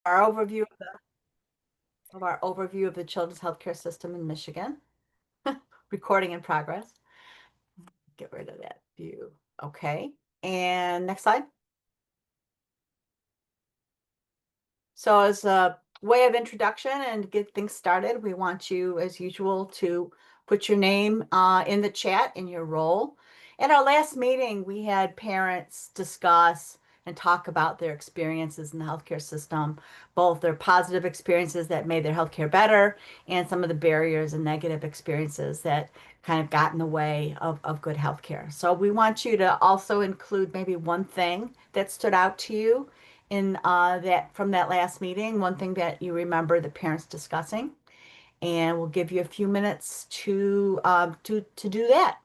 our overview of the children's healthcare system in Michigan. Recording in progress. Get rid of that view. Okay. And next slide. So as a way of introduction and get things started, we want you, as usual, to put your name in the chat in your role. At our last meeting, we had parents discuss and talk about their experiences in the healthcare system, both their positive experiences that made their healthcare better and some of the barriers and negative experiences that kind of got in the way of good healthcare. So we want you to also include maybe one thing that stood out to you in that from that last meeting, one thing that you remember the parents discussing, and we'll give you a few minutes to do that.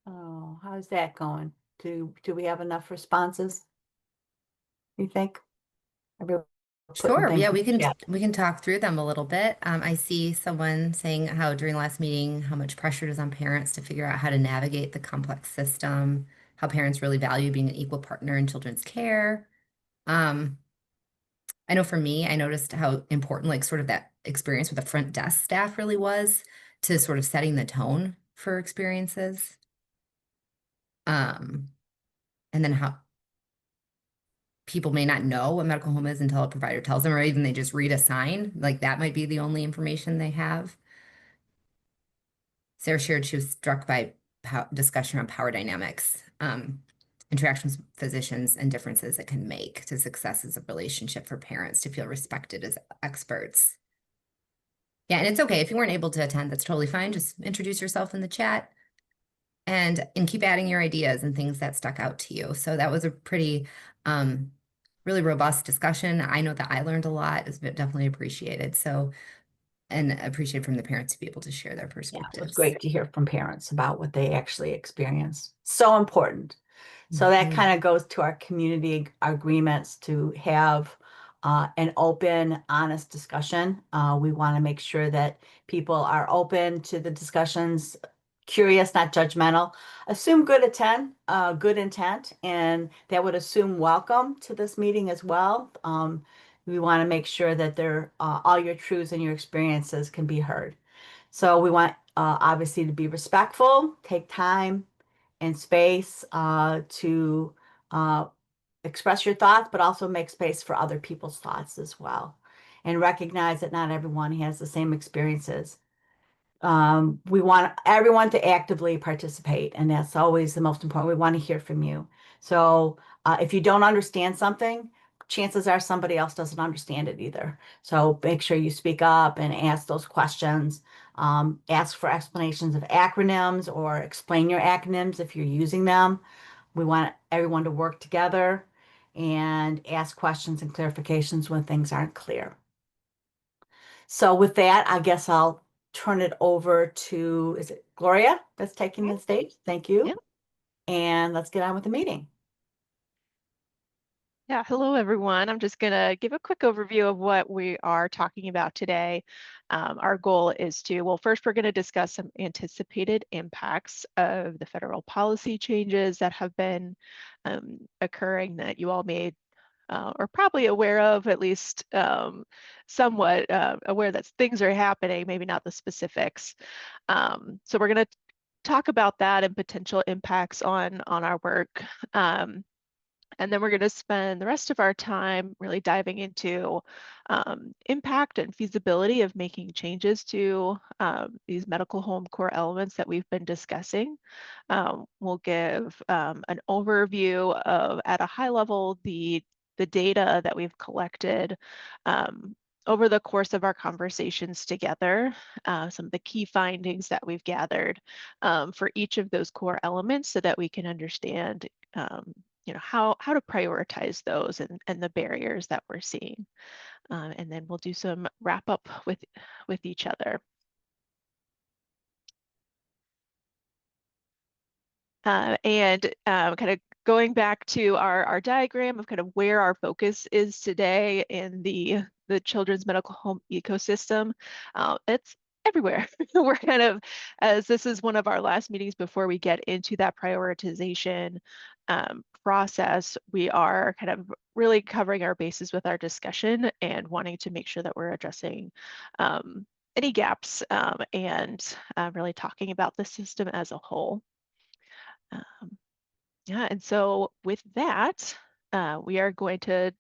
Oh, how's that going? Do we have enough responses, you think? Everyone putting Sure. things Yeah, in we the can chat. we can talk through them a little bit. I see someone saying how during last meeting, how much pressure is on parents to figure out how to navigate the complex system, how parents really value being an equal partner in children's care. Um, I know for me, I noticed how important like sort of that experience with the front desk staff really was to sort of setting the tone for experiences. Um, and then how people may not know what medical home is until a provider tells them, or even they just read a sign. Like that might be the only information they have. Sarah shared she was struck by discussion around power dynamics, interactions with physicians, and differences it can make to success as a relationship for parents to feel respected as experts. Yeah, and it's okay if you weren't able to attend, that's totally fine. Just introduce yourself in the chat and keep adding your ideas and things that stuck out to you. So that was a pretty really robust discussion. I know that I learned a lot. It's definitely appreciated. So and appreciated from the parents to be able to share their Yeah, it was perspectives. great to hear from parents about what they actually experience. So important. So that Mhm. kind of goes to our community agreements to have an open, honest discussion. We want to make sure that people are open to the discussions, curious, not judgmental. Assume good intent, and that would assume welcome to this meeting as well. We want to make sure that all your truths and your experiences can be heard. So we want obviously to be respectful, take time and space to uh, express your thoughts, but also make space for other people's thoughts as well. And recognize that not everyone has the same experiences. We want everyone to actively participate, and that's always the most important. We want to hear from you. So if you don't understand something, chances are somebody else doesn't understand it either. So make sure you speak up and ask those questions. Ask for explanations of acronyms or explain your acronyms if you're using them. We want everyone to work together and ask questions and clarifications when things aren't clear. So with that, I guess I'll turn it over to, is it Gloria that's taking Okay. the stage? Thank Yeah. you. And let's get on with the meeting. Yeah. Hello, everyone. I'm just going to give a quick overview of what we are talking about today. Our goal is to, well, first, we're going to discuss some anticipated impacts of the federal policy changes that have been occurring that you all may are probably aware of, at least somewhat aware that things are happening, maybe not the specifics. So we're going to talk about that and potential impacts on our work. And then we're going to spend the rest of our time really diving into impact and feasibility of making changes to these medical home core elements that we've been discussing. We'll give an overview of, at a high level, the data that we've collected over the course of our conversations together, some of the key findings that we've gathered for each of those core elements so that we can understand how to prioritize those and the barriers that we're seeing. And then we'll do some wrap up with each other. And kind of going back to our diagram of kind of where our focus is today in the children's medical home ecosystem, it's everywhere. We're kind of, as this is one of our last meetings before we get into that prioritization process, we are kind of really covering our bases with our discussion and wanting to make sure that we're addressing any gaps and really talking about the system as a whole. Yeah, and so with that, we are going to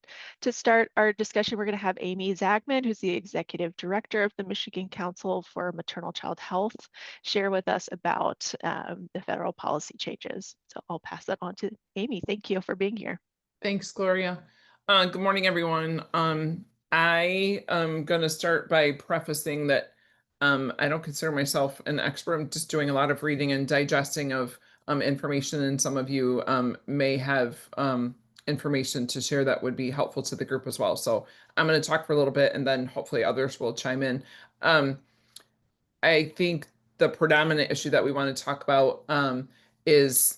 start our discussion. We're going to have Amy Zagman, who's the Executive Director of the Michigan Council for Maternal Child Health, share with us about the federal policy changes. So I'll pass that on to Amy. Thank you for being here. Thanks, Gloria. Good morning, everyone. I am going to start by prefacing that I don't consider myself an expert. I'm just doing a lot of reading and digesting of information, and some of you may have information to share that would be helpful to the group as well. So I'm going to talk for a little bit, and then hopefully others will chime in. I think the predominant issue that we want to talk about is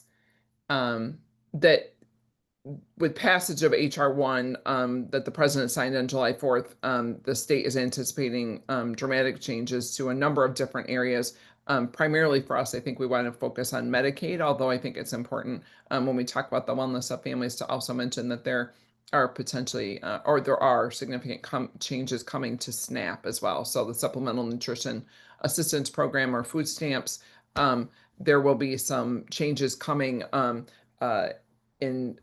that with passage of HR 1 that the president signed on July 4th, the state is anticipating dramatic changes to a number of different areas. Primarily for us, I think we want to focus on Medicaid, although I think it's important when we talk about the wellness of families to also mention that there are potentially, or there are significant changes coming to SNAP as well. So the Supplemental Nutrition Assistance Program, or food stamps, there will be some changes coming in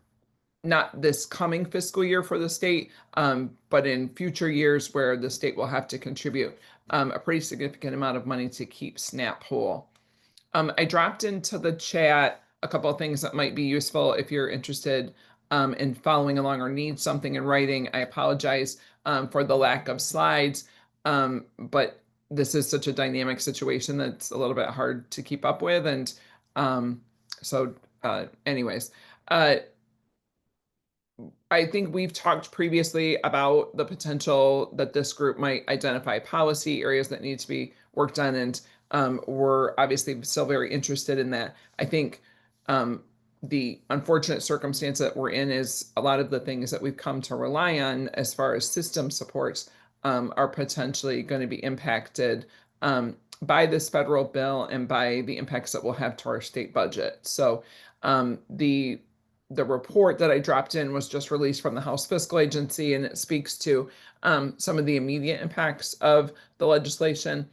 not this coming fiscal year for the state, but in future years where the state will have to contribute a pretty significant amount of money to keep SNAP whole. I dropped into the chat a couple of things that might be useful if you're interested in following along or need something in writing. I apologize for the lack of slides, but this is such a dynamic situation that's a little bit hard to keep up with. And anyways, I think we've talked previously about the potential that this group might identify policy areas that need to be worked on, and we're obviously still very interested in that. I think the unfortunate circumstance that we're in is a lot of the things that we've come to rely on as far as system supports are potentially going to be impacted by this federal bill and by the impacts that we'll have to our state budget. So the report that I dropped in was just released from the House Fiscal Agency, and it speaks to some of the immediate impacts of the legislation.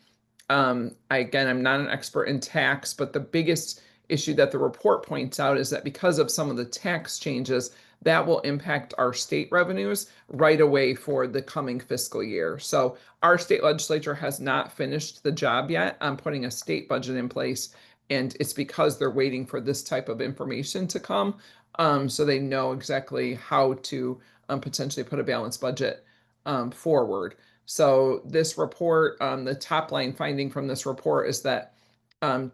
Again, I'm not an expert in tax, but the biggest issue that the report points out is that because of some of the tax changes, that will impact our state revenues right away for the coming fiscal year. So our state legislature has not finished the job yet on putting a state budget in place, and it's because they're waiting for this type of information to come, so they know exactly how to potentially put a balanced budget forward. So this report, the top line finding from this report is that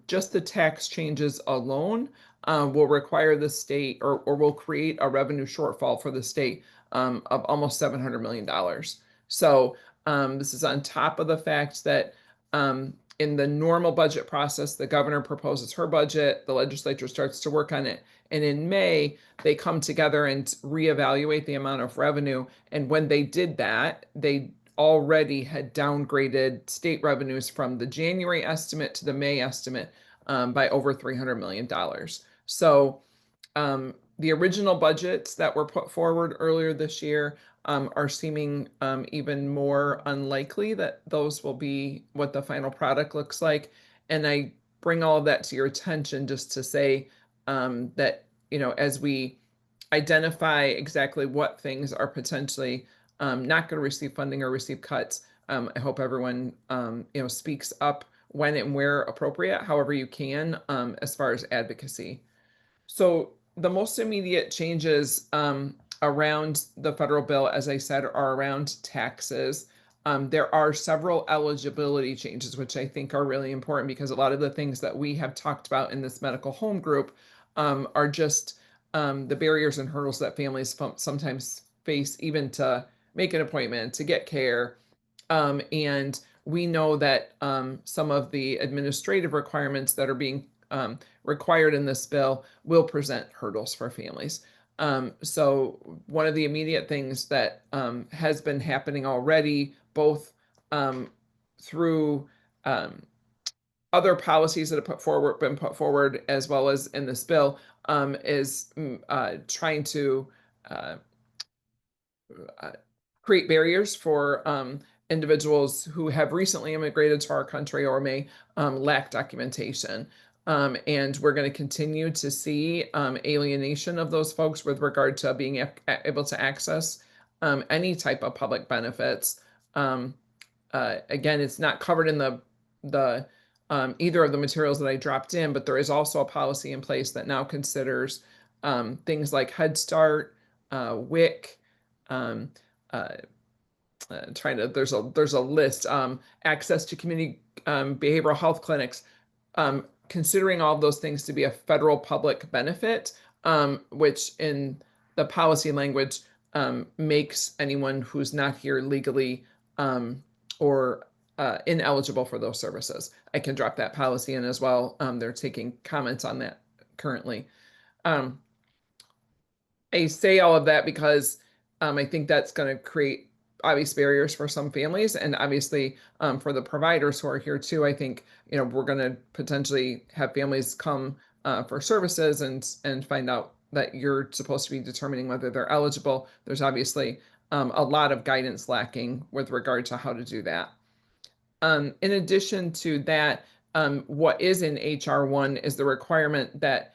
just the tax changes alone will require the state, or will create a revenue shortfall for the state of almost $700 million. So this is on top of the fact that in the normal budget process, the governor proposes her budget, the legislature starts to work on it, and in May, they come together and reevaluate the amount of revenue. And when they did that, they already had downgraded state revenues from the January estimate to the May estimate by over $300 million. So the original budgets that were put forward earlier this year are seeming even more unlikely that those will be what the final product looks like. And I bring all of that to your attention just to say that, as we identify exactly what things are potentially not going to receive funding or receive cuts. I hope everyone speaks up when and where appropriate, however you can, as far as advocacy. So the most immediate changes around the federal bill, as I said, are around taxes. There are several eligibility changes, which I think are really important because a lot of the things that we have talked about in this medical home group are just the barriers and hurdles that families sometimes face, even to make an appointment, to get care. And we know that some of the administrative requirements that are being required in this bill will present hurdles for families. So one of the immediate things that has been happening already, both through other policies that have been put forward, as well as in this bill, is trying to uh, create barriers for individuals who have recently immigrated to our country or may lack documentation. And we're going to continue to see alienation of those folks with regard to being able to access any type of public benefits. Again, it's not covered in the either of the materials that I dropped in, but there is also a policy in place that now considers things like Head Start, WIC, um, uh, there's a list, access to community behavioral health clinics, considering all of those things to be a federal public benefit, which in the policy language makes anyone who's not here legally or ineligible for those services. I can drop that policy in as well. They're taking comments on that currently. Um, I say all of that because I think that's going to create obvious barriers for some families, and obviously for the providers who are here too. I think we're going to potentially have families come for services and find out that you're supposed to be determining whether they're eligible. There's obviously a lot of guidance lacking with regard to how to do that. In addition to that, what is in HR1 is the requirement that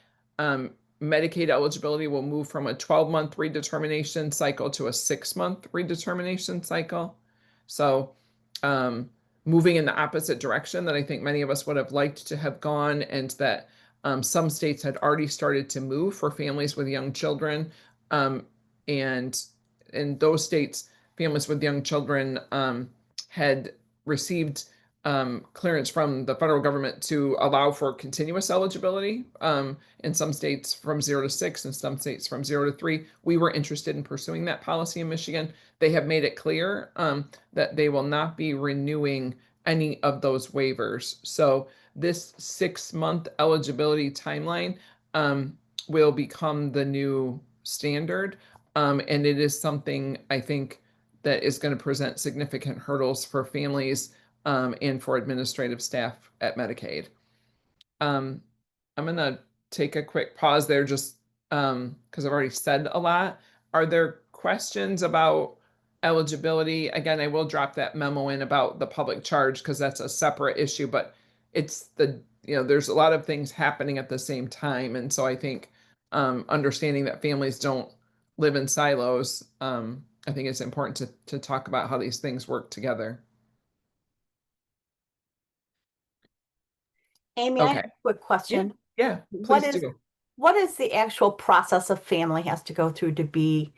Medicaid eligibility will move from a 12-month redetermination cycle to a 6-month redetermination cycle. So moving in the opposite direction that I think many of us would have liked to have gone, and that some states had already started to move for families with young children. And in those states, families with young children had received clearance from the federal government to allow for continuous eligibility. In some states from 0 to 6, and some states from 0 to 3. We were interested in pursuing that policy in Michigan. They have made it clear that they will not be renewing any of those waivers. So this 6-month eligibility timeline will become the new standard. And it is something I think that is going to present significant hurdles for families and for administrative staff at Medicaid. I'm going to take a quick pause there just because I've already said a lot. Are there questions about eligibility? Again, I will drop that memo in about the public charge because that's a separate issue, but it's there's a lot of things happening at the same time. And so I think understanding that families don't live in silos, I think it's important to talk about how these things work together. Amy, I Okay. have a quick question. Yeah, What please is do. what is the actual process a family has to go through to be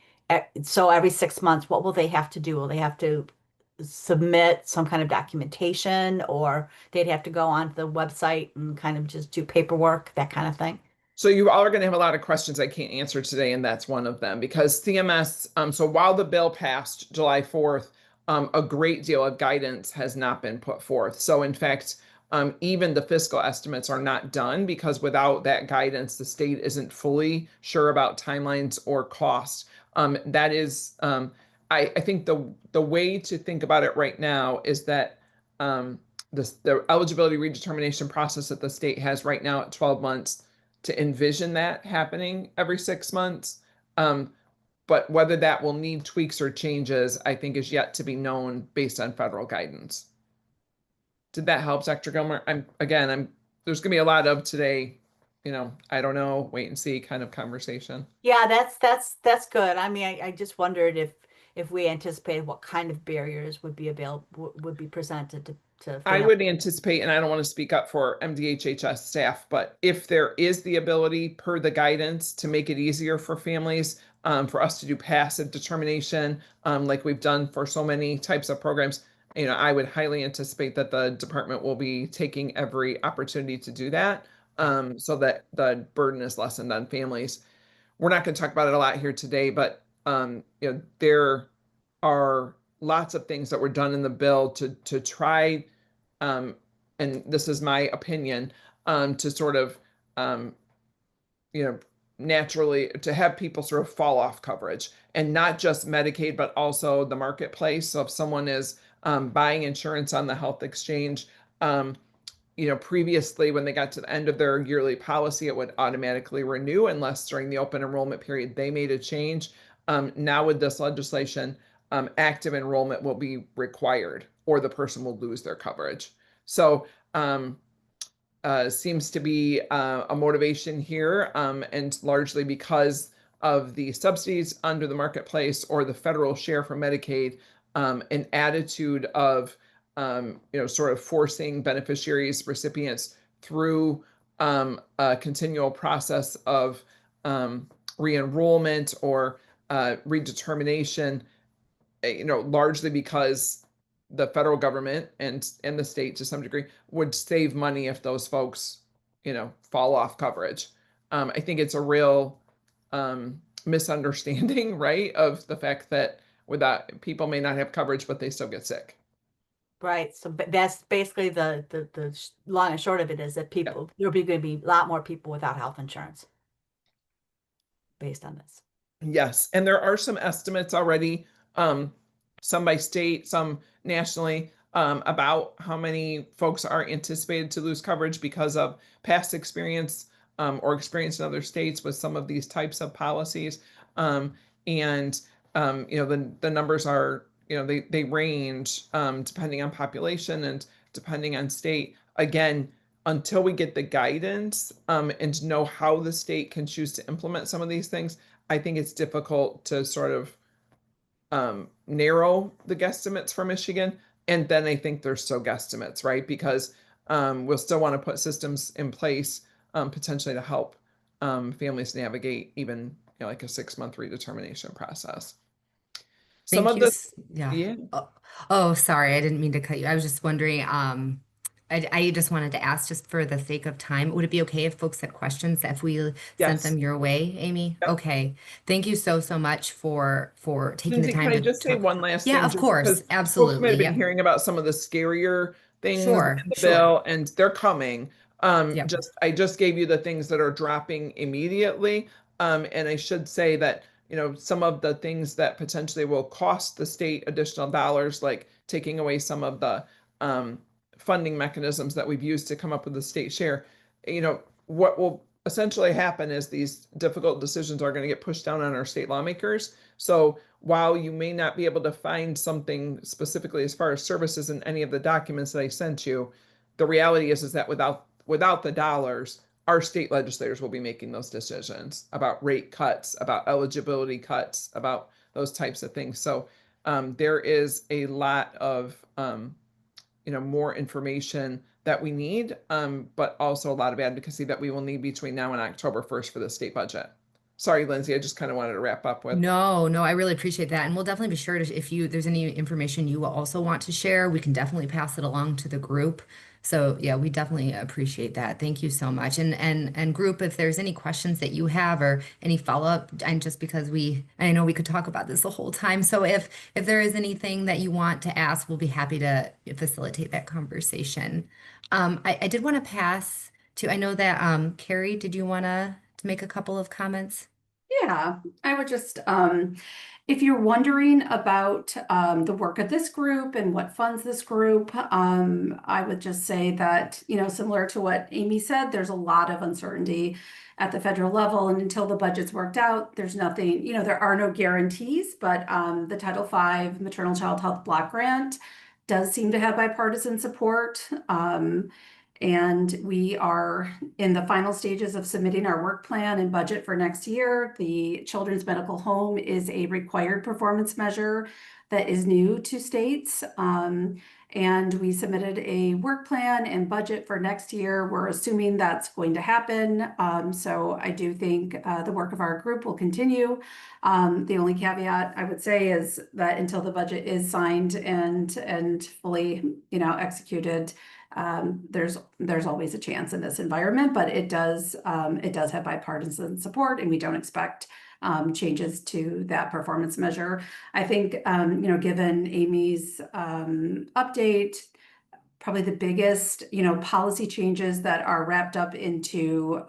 so every 6 months, what will they have to do? Will they have to submit some kind of documentation, or they'd have to go onto the website and kind of just do paperwork, that kind of thing? So you all are going to have a lot of questions I can't answer today, and that's one of them because CMS, so while the bill passed July 4th, a great deal of guidance has not been put forth. So in fact, even the fiscal estimates are not done because without that guidance, the state isn't fully sure about timelines or costs. That is, I think the way to think about it right now is that the eligibility redetermination process that the state has right now at 12 months to envision that happening every 6 months. But whether that will need tweaks or changes, I think is yet to be known based on federal guidance. Did that help, Dr. Gilmer? There's gonna be a lot of today I don't know, wait and see kind of conversation. Yeah, that's good. I mean, I just wondered if we anticipated what kind of barriers would be available, would be presented to I families. would anticipate, and I don't want to speak up for MDHHS staff, but if there is the ability per the guidance to make it easier for families, for us to do passive determination, like we've done for so many types of programs, I would highly anticipate that the department will be taking every opportunity to do that, so that the burden is lessened on families. We're not going to talk about it a lot here today, but there are lots of things that were done in the bill to try, um, and this is my opinion, to sort of, um, you know, naturally to have people sort of fall off coverage, and not just Medicaid, but also the marketplace. So if someone is buying insurance on the health exchange, um, previously when they got to the end of their yearly policy, it would automatically renew unless during the open enrollment period they made a change. Now with this legislation, active enrollment will be required or the person will lose their coverage. So seems to be a motivation here, and largely because of the subsidies under the marketplace or the federal share for Medicaid, an attitude of sort of forcing beneficiaries, recipients through a continual process of re-enrollment or redetermination, largely because the federal government and the state to some degree would save money if those folks, fall off coverage. I think it's a real misunderstanding, right, of the fact that without people may not have coverage, but they still get sick. Right. So that's basically the long and short of it is that there'll be going to be a lot more people without health insurance based on this. Yes, and there are some estimates already, some by state, some nationally, about how many folks are anticipated to lose coverage because of past experience, or experience in other states with some of these types of policies. And the numbers are, they range, depending on population and depending on state. Again, until we get the guidance, and know how the state can choose to implement some of these things, I think it's difficult to sort of narrow the guesstimates for Michigan. And then I think there's still guesstimates, right? Because we'll still want to put systems in place, potentially to help families navigate even like a 6-month redetermination process. Some Thank of you. the, Yeah. yeah, Oh, sorry, I didn't mean to cut you. I was just wondering, I just wanted to ask, just for the sake of time, would it be okay if folks had questions if we sent yes. them your way, Amy? Yep. Okay. Thank you so much for taking the Lindsay, time can I to just say talk. one last Yeah, thing? of Just course. because folks might Absolutely. have been Yep. hearing about some of the scarier things in Sure. the Sure. bill, and they're coming. Yep. I just gave you the things that are dropping immediately. And I should say that, some of the things that potentially will cost the state additional dollars, like taking away some of the funding mechanisms that we've used to come up with the state share, what will essentially happen is these difficult decisions are going to get pushed down on our state lawmakers. So while you may not be able to find something specifically as far as services in any of the documents that I sent you, the reality is that without the dollars, our state legislators will be making those decisions about rate cuts, about eligibility cuts, about those types of things. So there is a lot of more information that we need, but also a lot of advocacy that we will need between now and October 1st for the state budget. Sorry, Lindsay, I just kind of wanted to wrap up with. No, I really appreciate that. And we'll definitely be sure to, if there's any information you will also want to share, we can definitely pass it along to the group. So yeah, we definitely appreciate that. Thank you so much. And group, if there's any questions that you have or any follow-up, and just because I know we could talk about this the whole time. So if there is anything that you want to ask, we'll be happy to facilitate that conversation. I did want to pass to, I know that Carrie, did you want to make a couple of comments? Yeah, I would just, if you're wondering about the work of this group and what funds this group, I would just say that, similar to what Amy said, there's a lot of uncertainty at the federal level. And until the budget's worked out, there's nothing, there are no guarantees, but the Title V Maternal Child Health Block Grant does seem to have bipartisan support. And we are in the final stages of submitting our work plan and budget for next year. The Children's Medical Home is a required performance measure that is new to states. And we submitted a work plan and budget for next year. We're assuming that's going to happen. So I do think the work of our group will continue. The only caveat I would say is that until the budget is signed and fully, executed, there's always a chance in this environment, but it does have bipartisan support, and we don't expect changes to that performance measure. I think, given Amy's update, probably the biggest, policy changes that are wrapped up into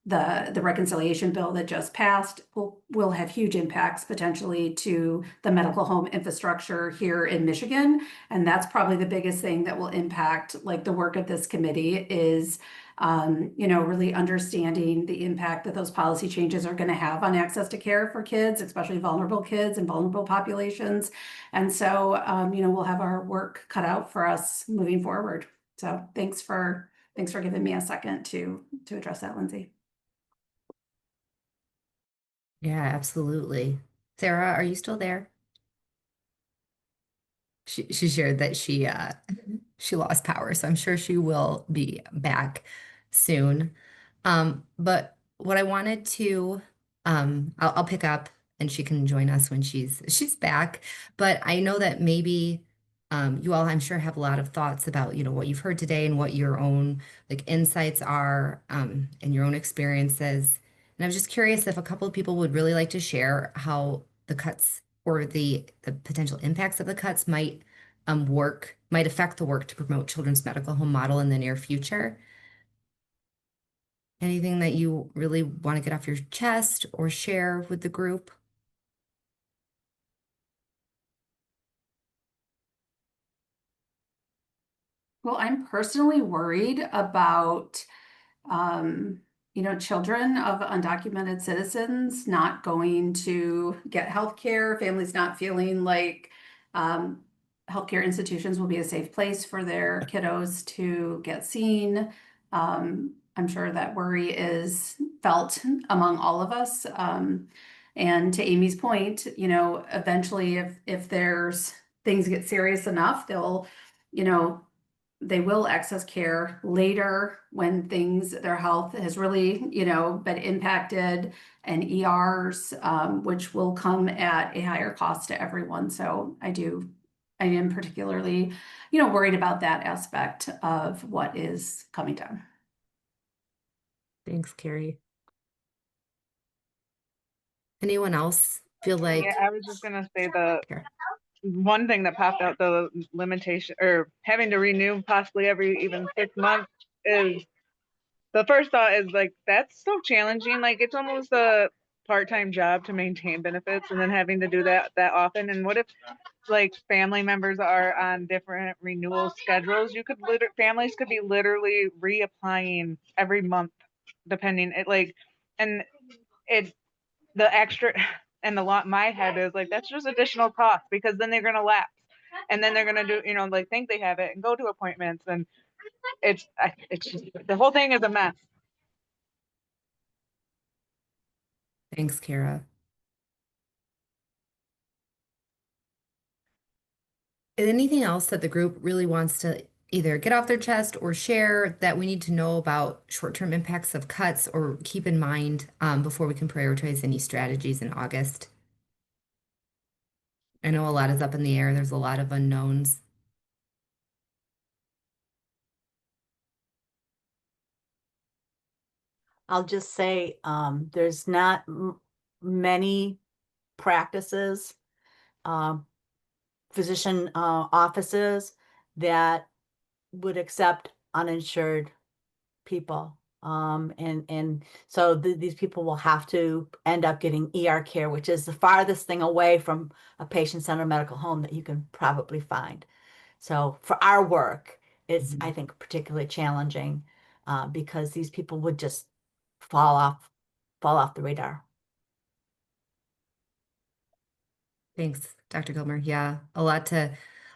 the reconciliation bill that just passed will have huge impacts potentially to the medical home infrastructure here in Michigan. And that's probably the biggest thing that will impact like the work of this committee is really understanding the impact that those policy changes are going to have on access to care for kids, especially vulnerable kids and vulnerable populations. And so, we'll have our work cut out for us moving forward. So thanks for giving me a second to address that, Lindsay. Yeah, absolutely. Sarah, are you still there? She shared that she lost power, so I'm sure she will be back soon. But what I wanted to I'll pick up and she can join us when she's back. But I know that maybe you all, I'm sure, have a lot of thoughts about, what you've heard today and what your own like insights are and your own experiences. And I was just curious if a couple of people would really like to share how the cuts or the potential impacts of the cuts might affect the work to promote children's medical home model in the near future. Anything that you really want to get off your chest or share with the group? Well, I'm personally worried about children of undocumented citizens not going to get health care, families not feeling like healthcare institutions will be a safe place for their kiddos to get seen. I'm sure that worry is felt among all of us. And to Amy's point, eventually if there's things get serious enough, they will access care later when their health has really, been impacted, and ERs, which will come at a higher cost to everyone. So I am particularly, worried about that aspect of what is coming down. Thanks, Carrie. Anyone else feel like? Yeah, I was just gonna say the Here. one thing that popped out, the limitation or having to renew possibly every even 6 months, is the first thought is like that's so challenging. Like it's almost a part-time job to maintain benefits and then having to do that often. And what if like family members are on different renewal schedules? Families could be literally reapplying every month depending it like and it the extra and the lot my head is like that's just additional cost because then they're gonna lapse and then they're gonna do like think they have it and go to appointments and it's just the whole thing is a mess. Thanks, Kara. Anything else that the group really wants to either get off their chest or share that we need to know about short-term impacts of cuts or keep in mind before we can prioritize any strategies in August? I know a lot is up in the air. There's a lot of unknowns. I'll just say there's not many practices, physician offices that would accept uninsured people. And so these people will have to end up getting ER care, which is the farthest thing away from a patient-centered medical home that you can probably find. So for our work, it's, I think, particularly challenging because these people would just fall off the radar. Thanks, Dr. Gilmer. Yeah, a lot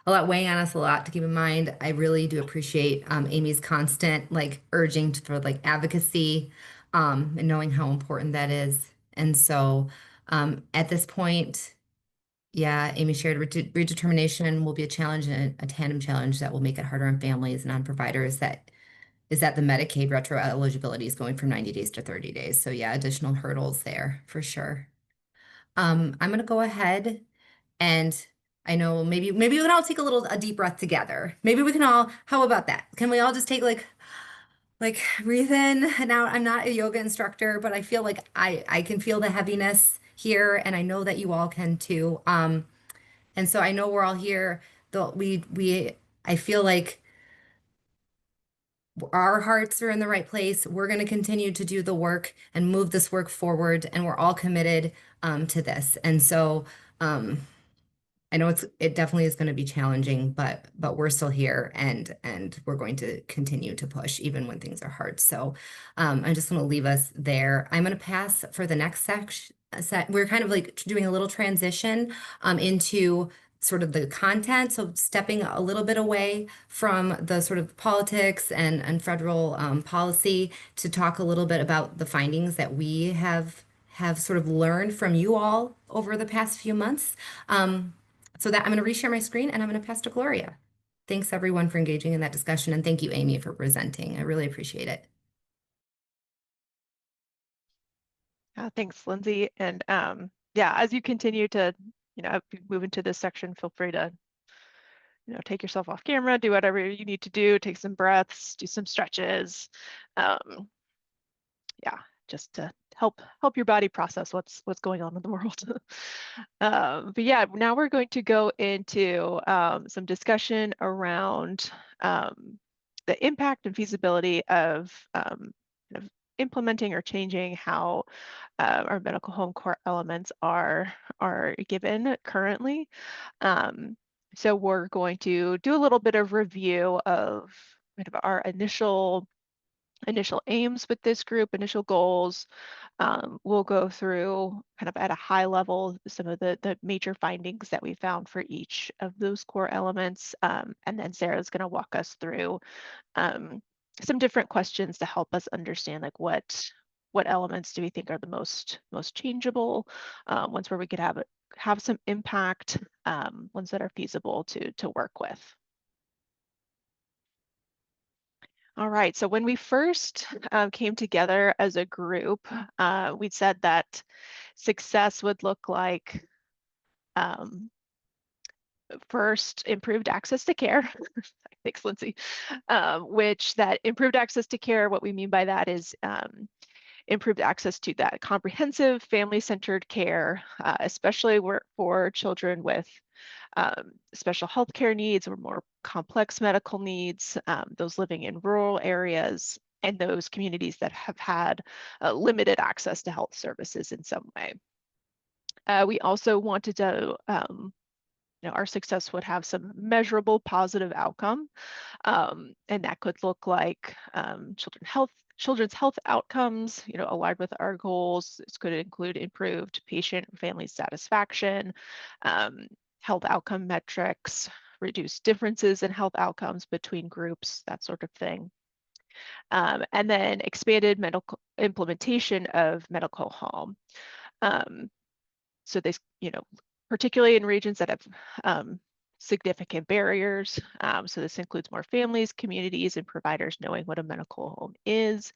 a lot weighing on us, a lot to keep in mind. I really do appreciate Amy's constant like urging for like advocacy and knowing how important that is. And so at this point, yeah, Amy shared redetermination will be a challenge and a tandem challenge that will make it harder on families and on providers. That is that the Medicaid retro eligibility is going from 90 days to 30 days. So yeah, additional hurdles there for sure. I'm gonna go ahead and I know maybe we can all take a deep breath together. Maybe we can all, how about that? Can we all just take like breathe in and out? I'm not a yoga instructor, but I feel like I can feel the heaviness here, and I know that you all can too. And so I know we're all here. Though I feel like our hearts are in the right place. We're going to continue to do the work and move this work forward, and we're all committed to this. And so I know it definitely is going to be challenging, but we're still here, and we're going to continue to push even when things are hard. So I'm just going to leave us there. I'm going to pass for the next section. We're kind of like doing a little transition into sort of the content. So stepping a little bit away from the sort of politics and federal policy to talk a little bit about the findings that we have sort of learned from you all over the past few months. So that I'm going to reshare my screen and I'm going to pass to Gloria. Thanks everyone for engaging in that discussion, and thank you, Amy, for presenting. I really appreciate it. Thanks, Lindsay. And yeah, as you continue to, move into this section, feel free to, take yourself off camera, do whatever you need to do, take some breaths, do some stretches. Yeah, just to help your body process what's going on in the world. But yeah, now we're going to go into some discussion around the impact and feasibility of kind of implementing or changing how our medical home core elements are given currently. So we're going to do a little bit of review of kind of our initial aims with this group, initial goals. We'll go through kind of at a high level some of the major findings that we found for each of those core elements. And then Sarah's going to walk us through some different questions to help us understand like what elements do we think are the most changeable, ones where we could have some impact, ones that are feasible to work with. All right, so when we first came together as a group, we said that success would look like first, improved access to care. Thanks, Lindsay. Which that improved access to care, what we mean by that is improved access to that comprehensive family-centered care, especially for children with special healthcare needs or more complex medical needs, those living in rural areas, and those communities that have had limited access to health services in some way. We also wanted to, our success would have some measurable positive outcome, and that could look like children's health outcomes, aligned with our goals. This could include improved patient and family satisfaction, health outcome metrics, reduce differences in health outcomes between groups, that sort of thing. And then expanded medical implementation of medical home. So this, particularly in regions that have significant barriers. So this includes more families, communities, and providers knowing what a medical home is,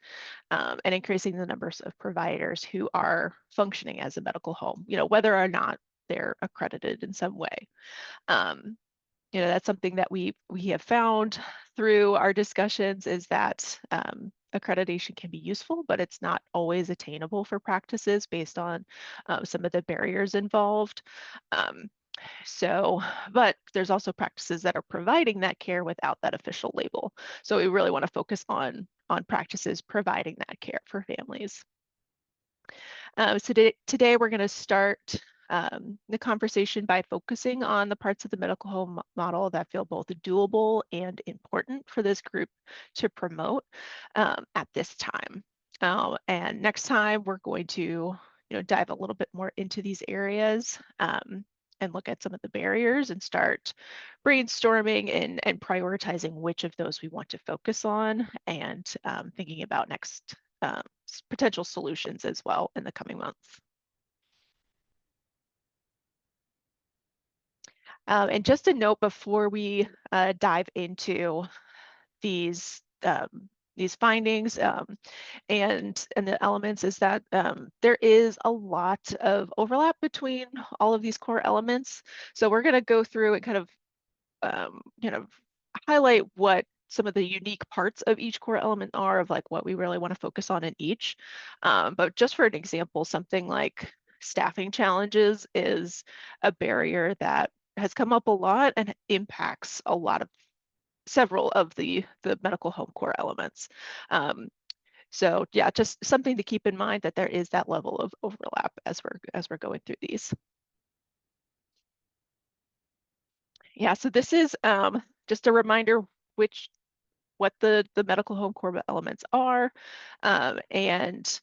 and increasing the numbers of providers who are functioning as a medical home, whether or not they're accredited in some way. That's something that we have found through our discussions is that accreditation can be useful, but it's not always attainable for practices based on some of the barriers involved. But there's also practices that are providing that care without that official label. So we really want to focus on practices providing that care for families. So today we're going to start the conversation by focusing on the parts of the medical home model that feel both doable and important for this group to promote at this time. And next time we're going to dive a little bit more into these areas. and look at some of the barriers and start brainstorming and prioritizing which of those we want to focus on, and thinking about next potential solutions as well in the coming months. And just a note before we dive into these findings and the elements is that there is a lot of overlap between all of these core elements. So we're going to go through and kind of highlight what some of the unique parts of each core element are, of like what we really want to focus on in each. But just for an example, something like staffing challenges is a barrier that has come up a lot and impacts a lot of several of the medical home core elements. So yeah, just something to keep in mind, that there is that level of overlap as we're going through these. Yeah, so this is just a reminder what the medical home core elements are, and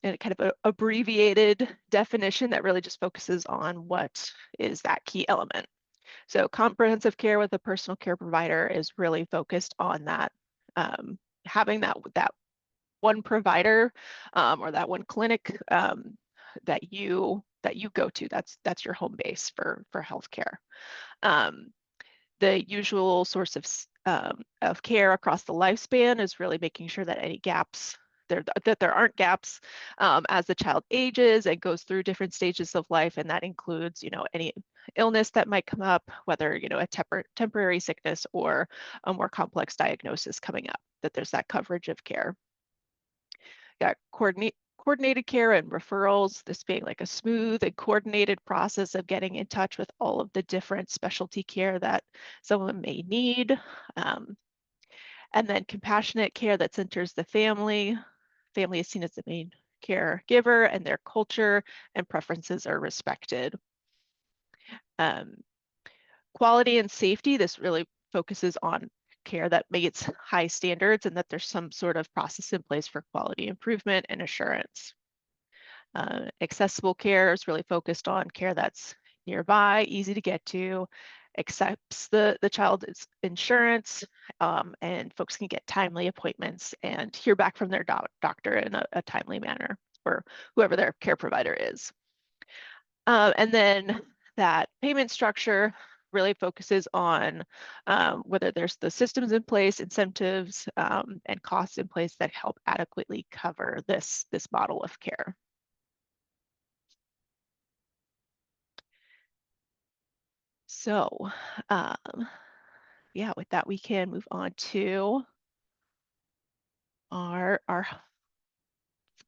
a kind of a abbreviated definition that really just focuses on what is that key element. So comprehensive care with a personal care provider is really focused on that, having that one provider or that one clinic that you go to. That's your home base for healthcare. The usual source of care across the lifespan is really making sure that any gaps that there aren't gaps as the child ages and goes through different stages of life, and that includes, any illness that might come up, whether a temporary sickness or a more complex diagnosis coming up, that there's that coverage of care. Got coordinated care and referrals, this being like a smooth and coordinated process of getting in touch with all of the different specialty care that someone may need. And then compassionate care that centers the family. Family is seen as the main caregiver, and their culture and preferences are respected. Quality and safety, this really focuses on care that meets high standards and that there's some sort of process in place for quality improvement and assurance. Accessible care is really focused on care that's nearby, easy to get to, accepts the child's insurance, and folks can get timely appointments and hear back from their doctor in a timely manner, or whoever their care provider is. And then that payment structure really focuses on whether there's the systems in place, incentives, and costs in place that help adequately cover this model of care. So yeah, with that, we can move on to our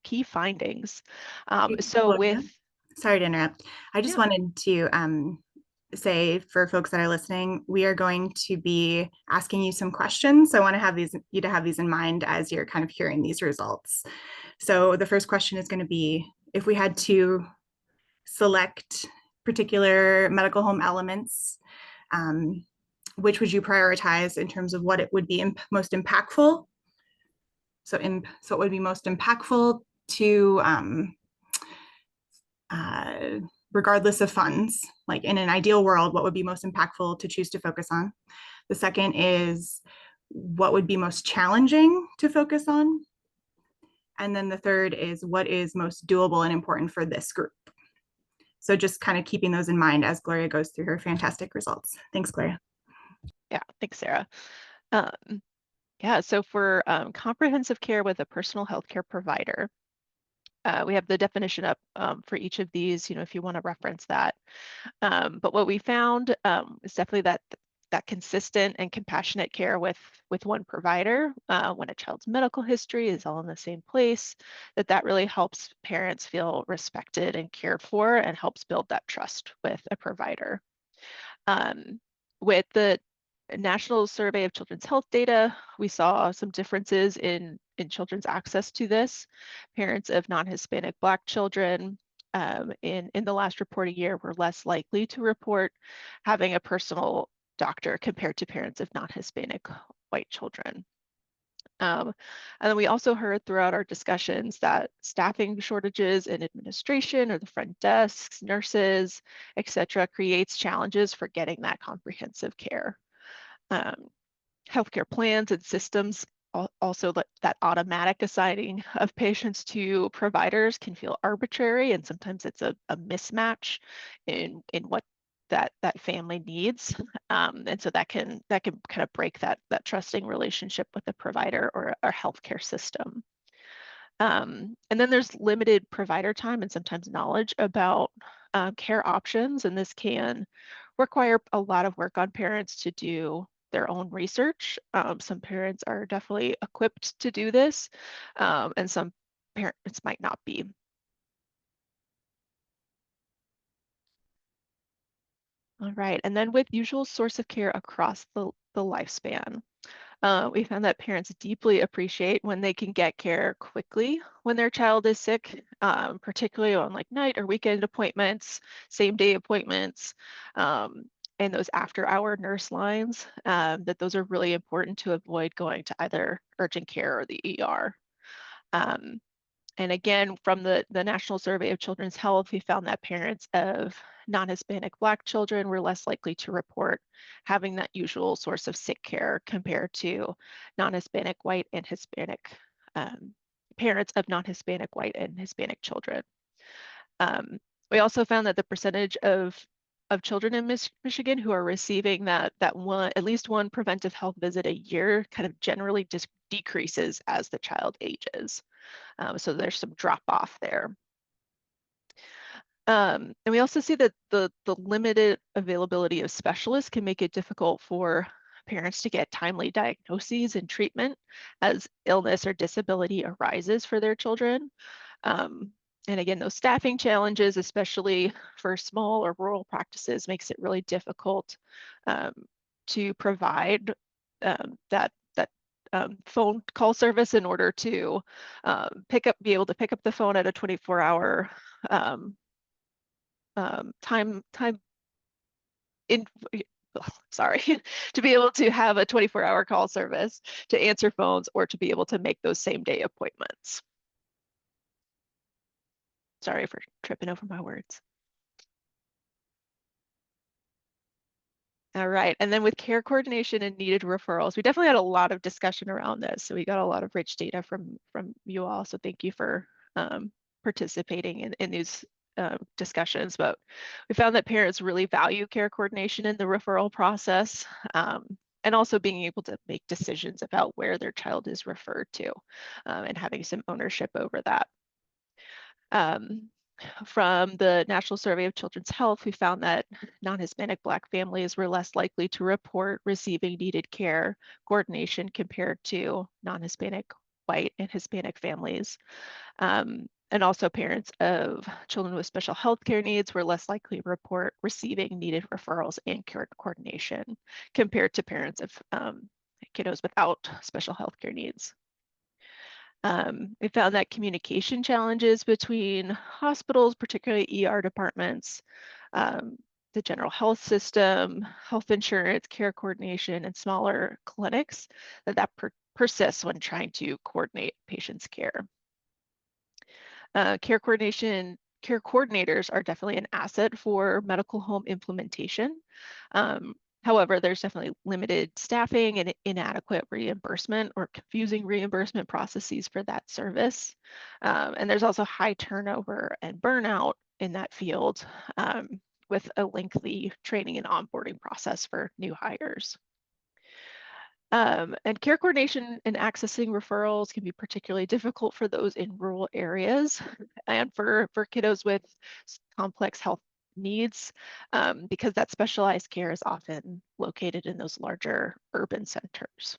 key findings. So with, sorry to interrupt. I just wanted to say, for folks that are listening, we are going to be asking you some questions. So I want to have you to have these in mind as you're kind of hearing these results. So the first question is going to be, if we had to select particular medical home elements, which would you prioritize in terms of what it would be most impactful? So it would be most impactful to regardless of funds, like in an ideal world, what would be most impactful to choose to focus on? The second is, what would be most challenging to focus on? And then the third is, what is most doable and important for this group? So just kind of keeping those in mind as Gloria goes through her fantastic results. Thanks, Gloria. Yeah, thanks, Sarah. Yeah, so for comprehensive care with a personal healthcare provider, we have the definition up for each of these, if you want to reference that. But what we found is definitely that consistent and compassionate care with one provider when a child's medical history is all in the same place, that really helps parents feel respected and cared for, and helps build that trust with a provider. With the National Survey of Children's Health data, we saw some differences in children's access to this. Parents of non-Hispanic Black children in the last reporting year were less likely to report having a personal doctor compared to parents of non-Hispanic white children. And then we also heard throughout our discussions that staffing shortages in administration or the front desks, nurses, et cetera, creates challenges for getting that comprehensive care. Healthcare plans and systems also that automatic assigning of patients to providers can feel arbitrary, and sometimes it's a mismatch in what that family needs, and so that can kind of break that trusting relationship with the provider or a healthcare system. And then there's limited provider time and sometimes knowledge about care options, and this can require a lot of work on parents to do their own research. Some parents are definitely equipped to do this, and some parents might not be. All right, and then with usual source of care across the lifespan. We found that parents deeply appreciate when they can get care quickly when their child is sick, particularly on like night or weekend appointments, same day appointments, and those after hour nurse lines, that those are really important to avoid going to either urgent care or the ER. And again, from the National Survey of Children's Health, we found that parents of non-Hispanic Black children were less likely to report having that usual source of sick care compared to non-Hispanic White and Hispanic parents of non-Hispanic White and Hispanic children. We also found that the percentage of children in Michigan who are receiving that one, at least one preventive health visit a year kind of generally just decreases as the child ages. So there's some drop off there. And we also see that the limited availability of specialists can make it difficult for parents to get timely diagnoses and treatment as illness or disability arises for their children. And again, those staffing challenges, especially for small or rural practices, makes it really difficult to provide that phone call service in order to be able to pick up the phone at a 24-hour time in sorry to be able to have a 24-hour call service to answer phones or to be able to make those same day appointments. Sorry for tripping over my words. All right, and then with care coordination and needed referrals, we definitely had a lot of discussion around this. So we got a lot of rich data from you all. So thank you for participating in these discussions. But we found that parents really value care coordination in the referral process, and also being able to make decisions about where their child is referred to, and having some ownership over that. From the National Survey of Children's Health, we found that non-Hispanic Black families were less likely to report receiving needed care coordination compared to non-Hispanic White and Hispanic families. And also parents of children with special health care needs were less likely to report receiving needed referrals and care coordination compared to parents of kiddos without special health care needs. We found that communication challenges between hospitals, particularly ER departments, the general health system, health insurance, care coordination, and smaller clinics, that persists when trying to coordinate patients' care. Care coordinators are definitely an asset for medical home implementation. However, there's definitely limited staffing and inadequate reimbursement or confusing reimbursement processes for that service. And there's also high turnover and burnout in that field, with a lengthy training and onboarding process for new hires. And care coordination and accessing referrals can be particularly difficult for those in rural areas and for kiddos with complex health needs, because that specialized care is often located in those larger urban centers.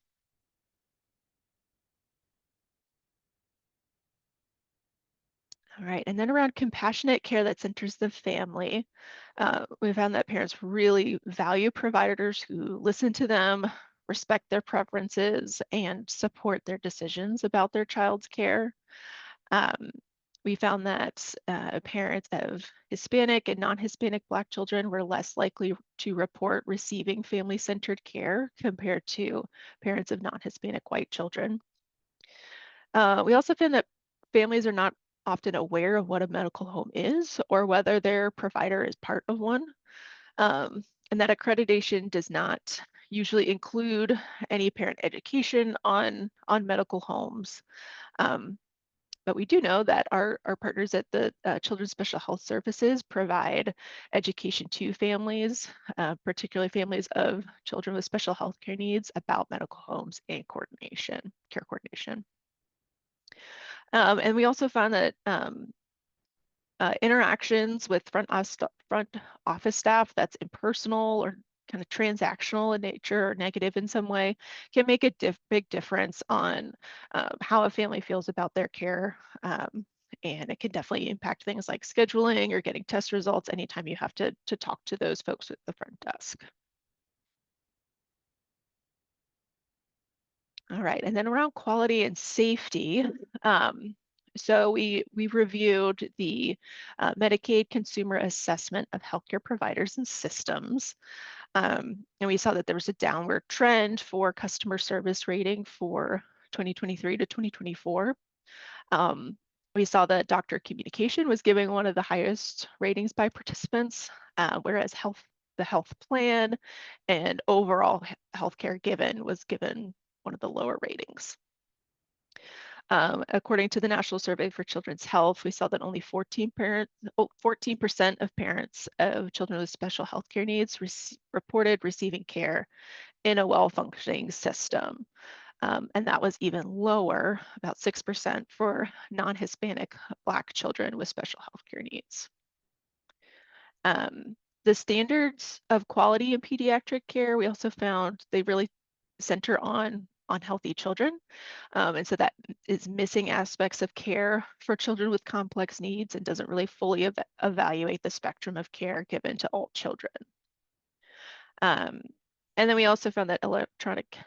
All right, and then around compassionate care that centers the family, we found that parents really value providers who listen to them, respect their preferences, and support their decisions about their child's care. We found that parents of Hispanic and non-Hispanic Black children were less likely to report receiving family-centered care compared to parents of non-Hispanic White children. We also found that families are not often aware of what a medical home is or whether their provider is part of one. And that accreditation does not usually include any parent education on medical homes. But we do know that our partners at the Children's Special Health Services provide education to families, particularly families of children with special health care needs, about medical homes and care coordination. And we also found that interactions with front office staff that's impersonal or kind of transactional in nature or negative in some way can make a big difference on how a family feels about their care. And it can definitely impact things like scheduling or getting test results anytime you have to talk to those folks at the front desk. All right, and then around quality and safety. So we reviewed the Medicaid Consumer Assessment of Healthcare Providers and Systems. And we saw that there was a downward trend for customer service rating for 2023 to 2024. We saw that doctor communication was given one of the highest ratings by participants, whereas the health plan and overall healthcare given was given one of the lower ratings. According to the National Survey for Children's Health, we saw that only 14% of parents of children with special health care needs reported receiving care in a well-functioning system. And that was even lower, about 6% for non-Hispanic Black children with special health care needs. The standards of quality in pediatric care, we also found they really center on healthy children. And so that is missing aspects of care for children with complex needs and doesn't really fully evaluate the spectrum of care given to all children. And then we also found that electronic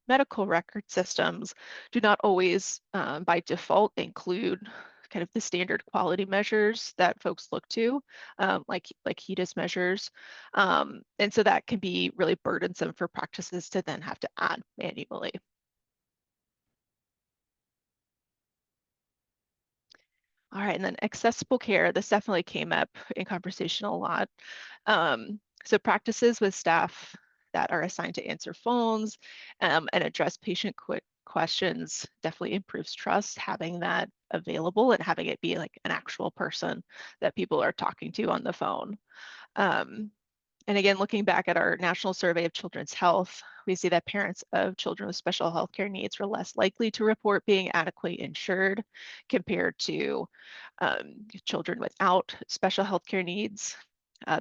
medical record systems do not always by default include kind of the standard quality measures that folks look to, like HEDIS measures. And so that can be really burdensome for practices to then have to add manually. All right, and then accessible care, this definitely came up in conversation a lot. So practices with staff that are assigned to answer phones and address patient questions definitely improves trust, having that available and having it be like an actual person that people are talking to on the phone. And again, looking back at our National Survey of Children's Health, we see that parents of children with special health care needs were less likely to report being adequately insured compared to children without special health care needs.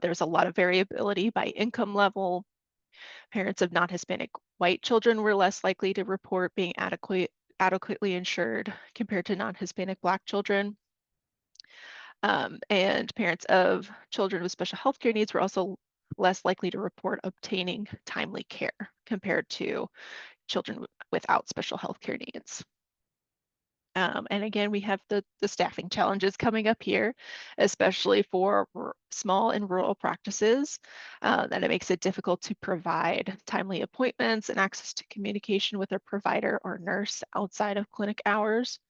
There's a lot of variability by income level. Parents of non-Hispanic white children were less likely to report being adequately insured compared to non-Hispanic Black children. And parents of children with special health care needs were also less likely to report obtaining timely care compared to children without special health care needs. And again, we have the staffing challenges coming up here, especially for small and rural practices, that it makes it difficult to provide timely appointments and access to communication with a provider or nurse outside of clinic hours.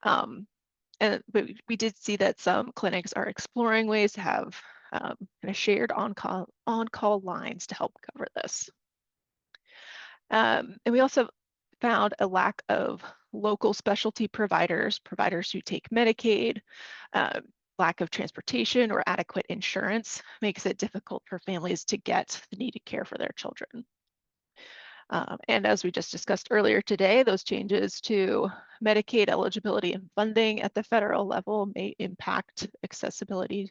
But we did see that some clinics are exploring ways to have kind of shared on-call lines to help cover this. And we also found a lack of local specialty providers who take Medicaid, lack of transportation or adequate insurance makes it difficult for families to get the needed care for their children. And as we just discussed earlier today, those changes to Medicaid eligibility and funding at the federal level may impact accessibility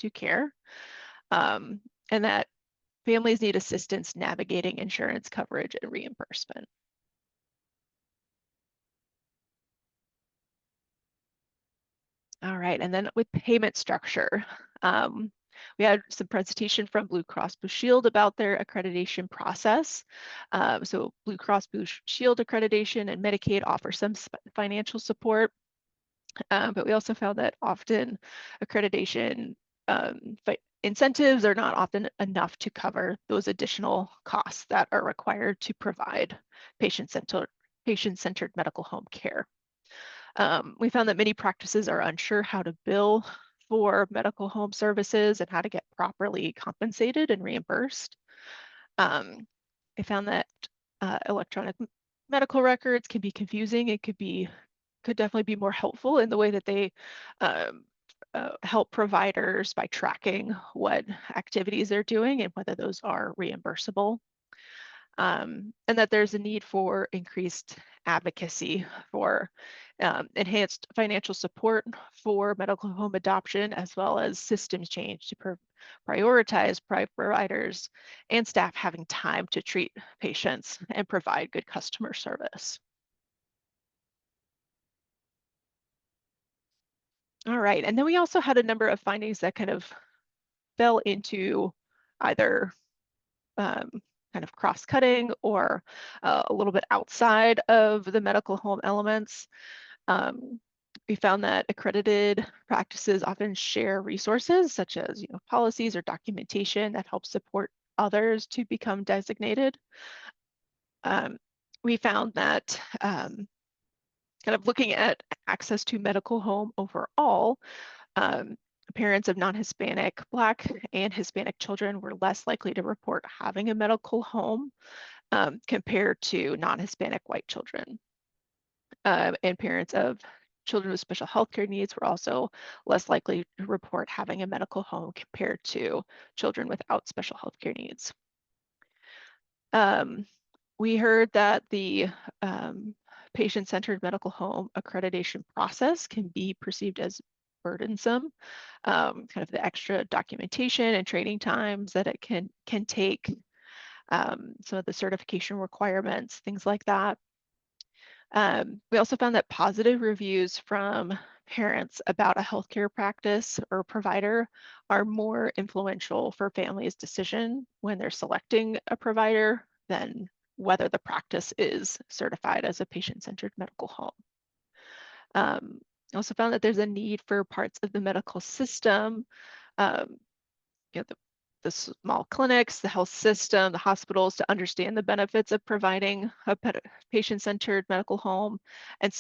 to care, and that families need assistance navigating insurance coverage and reimbursement. All right, and then with payment structure, we had some presentation from Blue Cross Blue Shield about their accreditation process. So Blue Cross Blue Shield accreditation and Medicaid offer some financial support, but we also found that often accreditation incentives are not often enough to cover those additional costs that are required to provide patient-centered medical home care. We found that many practices are unsure how to bill for medical home services and how to get properly compensated and reimbursed. I found that electronic medical records can be confusing. It could definitely be more helpful in the way that they help providers by tracking what activities they're doing and whether those are reimbursable. And that there's a need for increased advocacy for enhanced financial support for medical home adoption, as well as systems change to prioritize providers and staff having time to treat patients and provide good customer service. All right, and then we also had a number of findings that kind of fell into either kind of cross-cutting or a little bit outside of the medical home elements. We found that accredited practices often share resources such as policies or documentation that help support others to become designated. We found that kind of looking at access to medical home overall, parents of non-Hispanic, Black, and Hispanic children were less likely to report having a medical home compared to non-Hispanic white children. And parents of children with special healthcare needs were also less likely to report having a medical home compared to children without special healthcare needs. We heard that the patient-centered medical home accreditation process can be perceived as burdensome, kind of the extra documentation and training times that it can take, some of the certification requirements, things like that. We also found that positive reviews from parents about a healthcare practice or provider are more influential for families' decision when they're selecting a provider than whether the practice is certified as a patient-centered medical home. I also found that there's a need for parts of the medical system, the small clinics, the health system, the hospitals, to understand the benefits of providing a patient-centered medical home and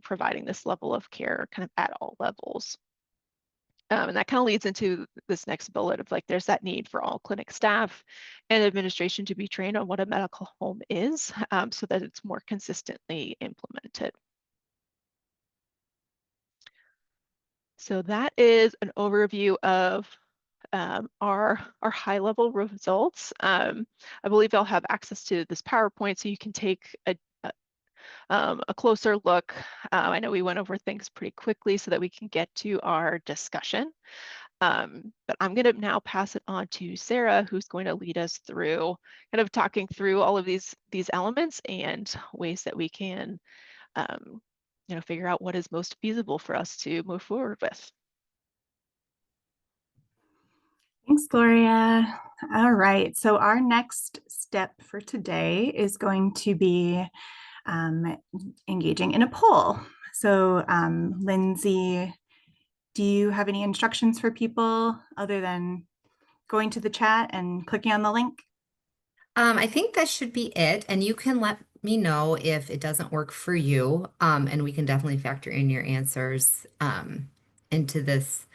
providing this level of care kind of at all levels. And that kind of leads into this next bullet of like, there's that need for all clinic staff and administration to be trained on what a medical home is, so that it's more consistently implemented. So that is an overview of our high-level results. I believe I'll have access to this PowerPoint so you can take a closer look. I know we went over things pretty quickly so that we can get to our discussion. But I'm going to now pass it on to Sarah, who's going to lead us through kind of talking through all of these elements and ways that we can figure out what is most feasible for us to move forward with. Thanks, Gloria. All right, so our next step for today is going to be engaging in a poll. So Lindsay, do you have any instructions for people other than going to the chat and clicking on the link? I think that should be it. And you can let me know if it doesn't work for you. And we can definitely factor in your answers into this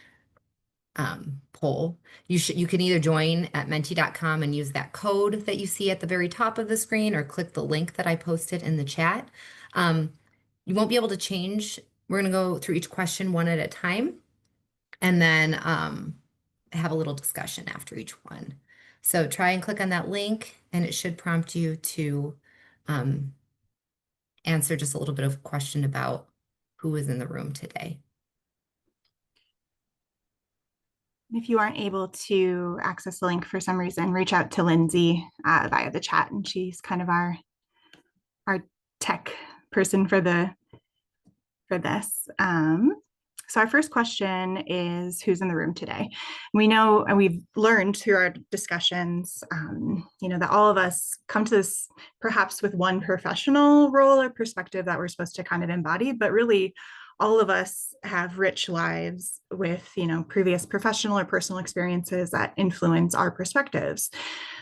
poll. You can either join at menti.com and use that code that you see at the very top of the screen, or click the link that I posted in the chat. You won't be able to change. We're going to go through each question one at a time, and then have a little discussion after each one. So try and click on that link, and it should prompt you to answer just a little bit of a question about who is in the room today. If you aren't able to access the link for some reason, reach out to Lindsay via the chat, and she's kind of our tech person for this. So our first question is, who's in the room today? We know, and we've learned through our discussions, that all of us come to this perhaps with one professional role or perspective that we're supposed to kind of embody, but really all of us have rich lives with, previous professional or personal experiences that influence our perspectives.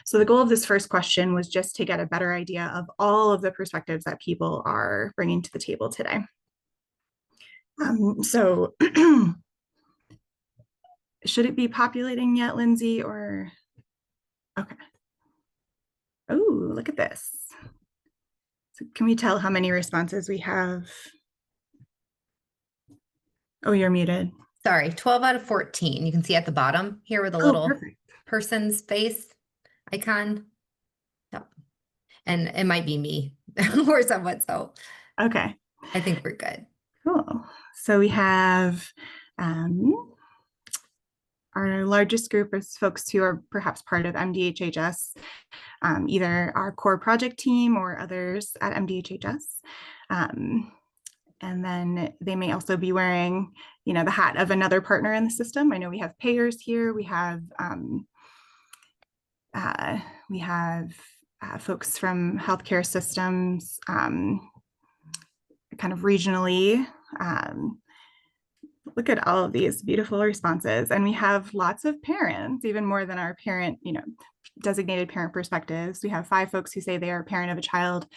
So the goal of this first question was just to get a better idea of all of the perspectives that people are bringing to the table today. So should it be populating yet, Lindsay, or? Okay. Oh, look at this. So can we tell how many responses we have? Oh, you're muted. Sorry, 12 out of 14. You can see at the bottom here with a Oh, little perfect. person's face icon. Yep. And it might be me or someone. So Okay, I think we're good. cool. So we have our largest group is folks who are perhaps part of MDHHS, either our core project team or others at MDHHS. And then they may also be wearing, the hat of another partner in the system. I know we have payers here. We have folks from healthcare systems, kind of regionally. Look at all of these beautiful responses. And we have lots of parents, even more than our parent, designated parent perspectives. We have 5 folks who say they are a parent of a child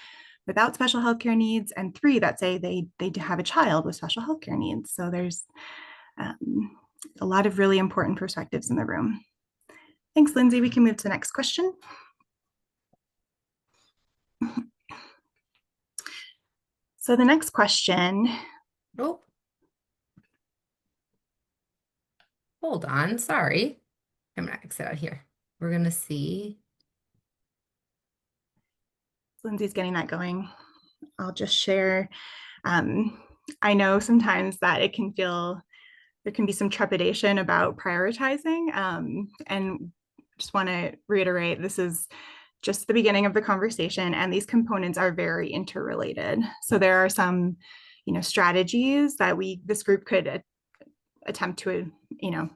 without special healthcare needs, and 3 that say they have a child with special healthcare needs. So there's a lot of really important perspectives in the room. Thanks, Lindsay. We can move to the next question. So the next question. Oh, hold on. Sorry. I'm going to exit out here. We're going to see. Lindsay's getting that going. I'll just share. I know sometimes that it can feel, there can be some trepidation about prioritizing, and just want to reiterate, this is just the beginning of the conversation, and these components are very interrelated. So there are some, strategies that this group could attempt to,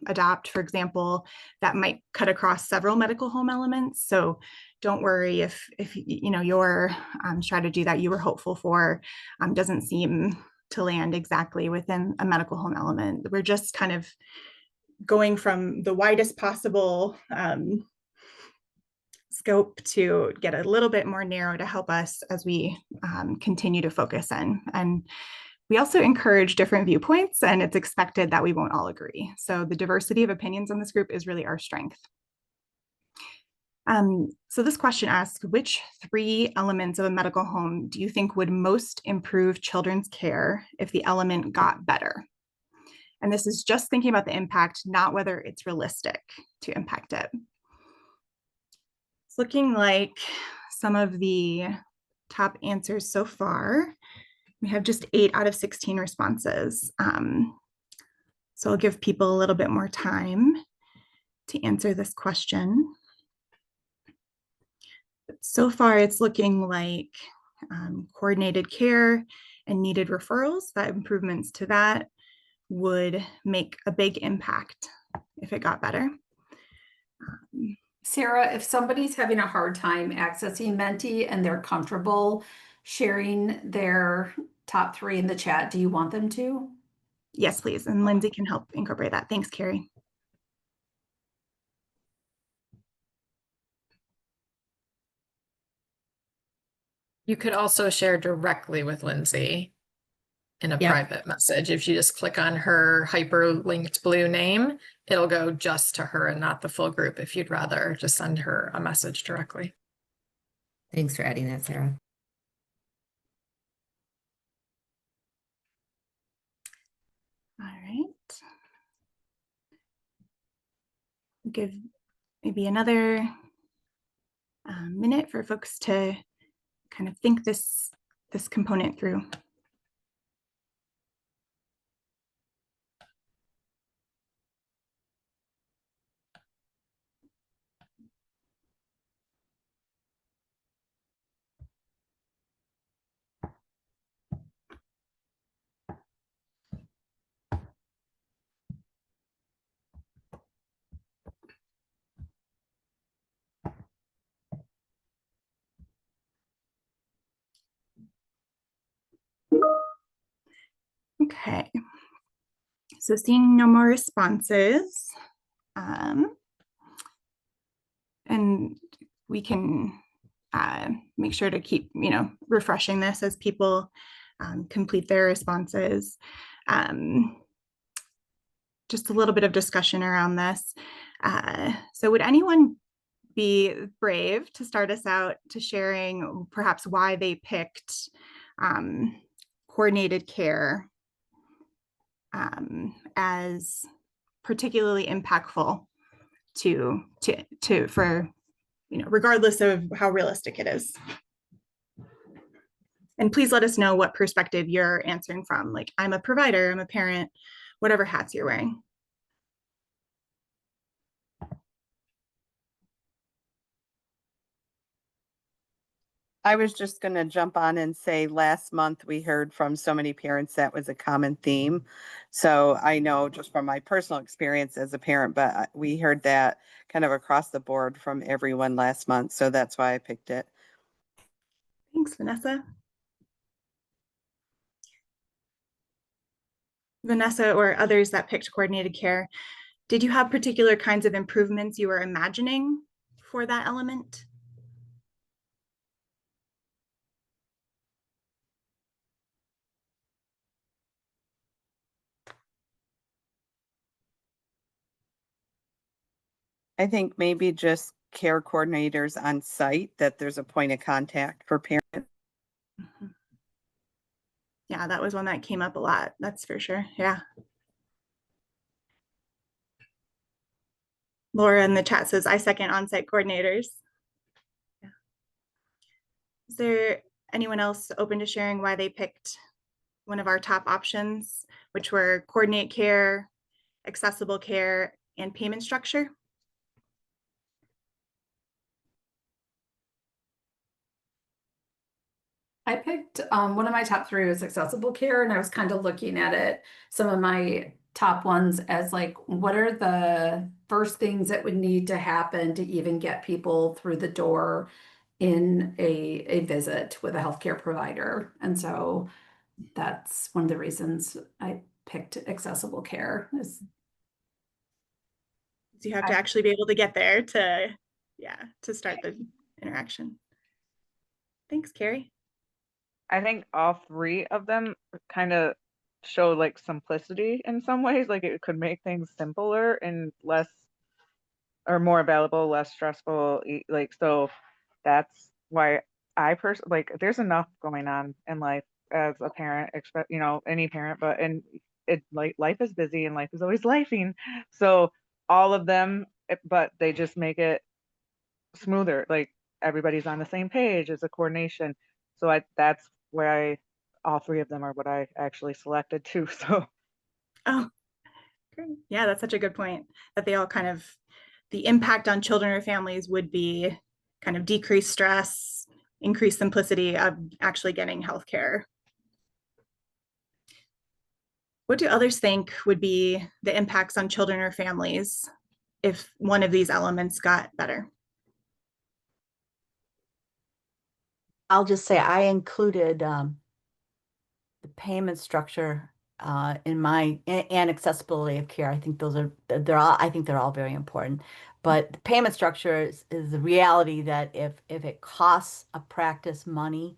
adopt, for example, that might cut across several medical home elements. So don't worry if your strategy that you were hopeful for doesn't seem to land exactly within a medical home element. We're just kind of going from the widest possible scope to get a little bit more narrow to help us as we continue to focus in. And we also encourage different viewpoints, and it's expected that we won't all agree. So the diversity of opinions on this group is really our strength. So this question asks, which 3 elements of a medical home do you think would most improve children's care if the element got better? And this is just thinking about the impact, not whether it's realistic to impact it. It's looking like some of the top answers so far. We have just 8 out of 16 responses. So I'll give people a little bit more time to answer this question. But so far, it's looking like coordinated care and needed referrals, that improvements to that would make a big impact if it got better. Sarah, if somebody's having a hard time accessing Menti and they're comfortable sharing their top 3 in the chat, do you want them to? Yes, please. And Lindsay can help incorporate that. Thanks, Carrie. You could also share directly with Lindsay in a private message. If you just click on her hyperlinked blue name, it'll go just to her and not the full group if you'd rather just send her a message directly. Thanks for adding that, Sarah. All right. Give maybe another minute for folks to kind of think this component through. Okay, so seeing no more responses, and we can make sure to keep, refreshing this as people complete their responses. just a little bit of discussion around this. So would anyone be brave to start us out to sharing perhaps why they picked coordinated care as particularly impactful for, regardless of how realistic it is? And please let us know what perspective you're answering from. Like, I'm a provider, I'm a parent, whatever hats you're wearing. I was just going to jump on and say last month we heard from so many parents that was a common theme. So I know just from my personal experience as a parent, but we heard that kind of across the board from everyone last month. So that's why I picked it. Thanks, Vanessa. Vanessa or others that picked coordinated care, did you have particular kinds of improvements you were imagining for that element? I think maybe just care coordinators on site, that there's a point of contact for parents. Mm-hmm. Yeah, that was one that came up a lot. That's for sure. Yeah. Laura in the chat says, I second on-site coordinators. Yeah. Is there anyone else open to sharing why they picked one of our top options, which were coordinate care, accessible care, and payment structure? I picked one of my top three was accessible care, and I was kind of looking at it, some of my top ones as like, what are the first things that would need to happen to even get people through the door in a visit with a healthcare provider? And so that's one of the reasons I picked accessible care. You have to actually be able to get there to start the interaction. Thanks, Carrie. I think all three of them kind of show like simplicity in some ways. Like it could make things simpler and less or more available, less stressful. Like, so that's why I personally, like, there's enough going on in life as a parent, expect, any parent, but, and it, like, life is busy and life is always lifing. So all of them, but they just make it smoother. Like everybody's on the same page as a coordination. So that's where all three of them are what I actually selected too. So. Oh, great. Yeah, that's such a good point, that they all kind of, the impact on children or families would be kind of decreased stress, increased simplicity of actually getting healthcare. What do others think would be the impacts on children or families if one of these elements got better? I'll just say I included the payment structure in my and accessibility of care. I think they're all very important. But the payment structure is the reality that if it costs a practice money,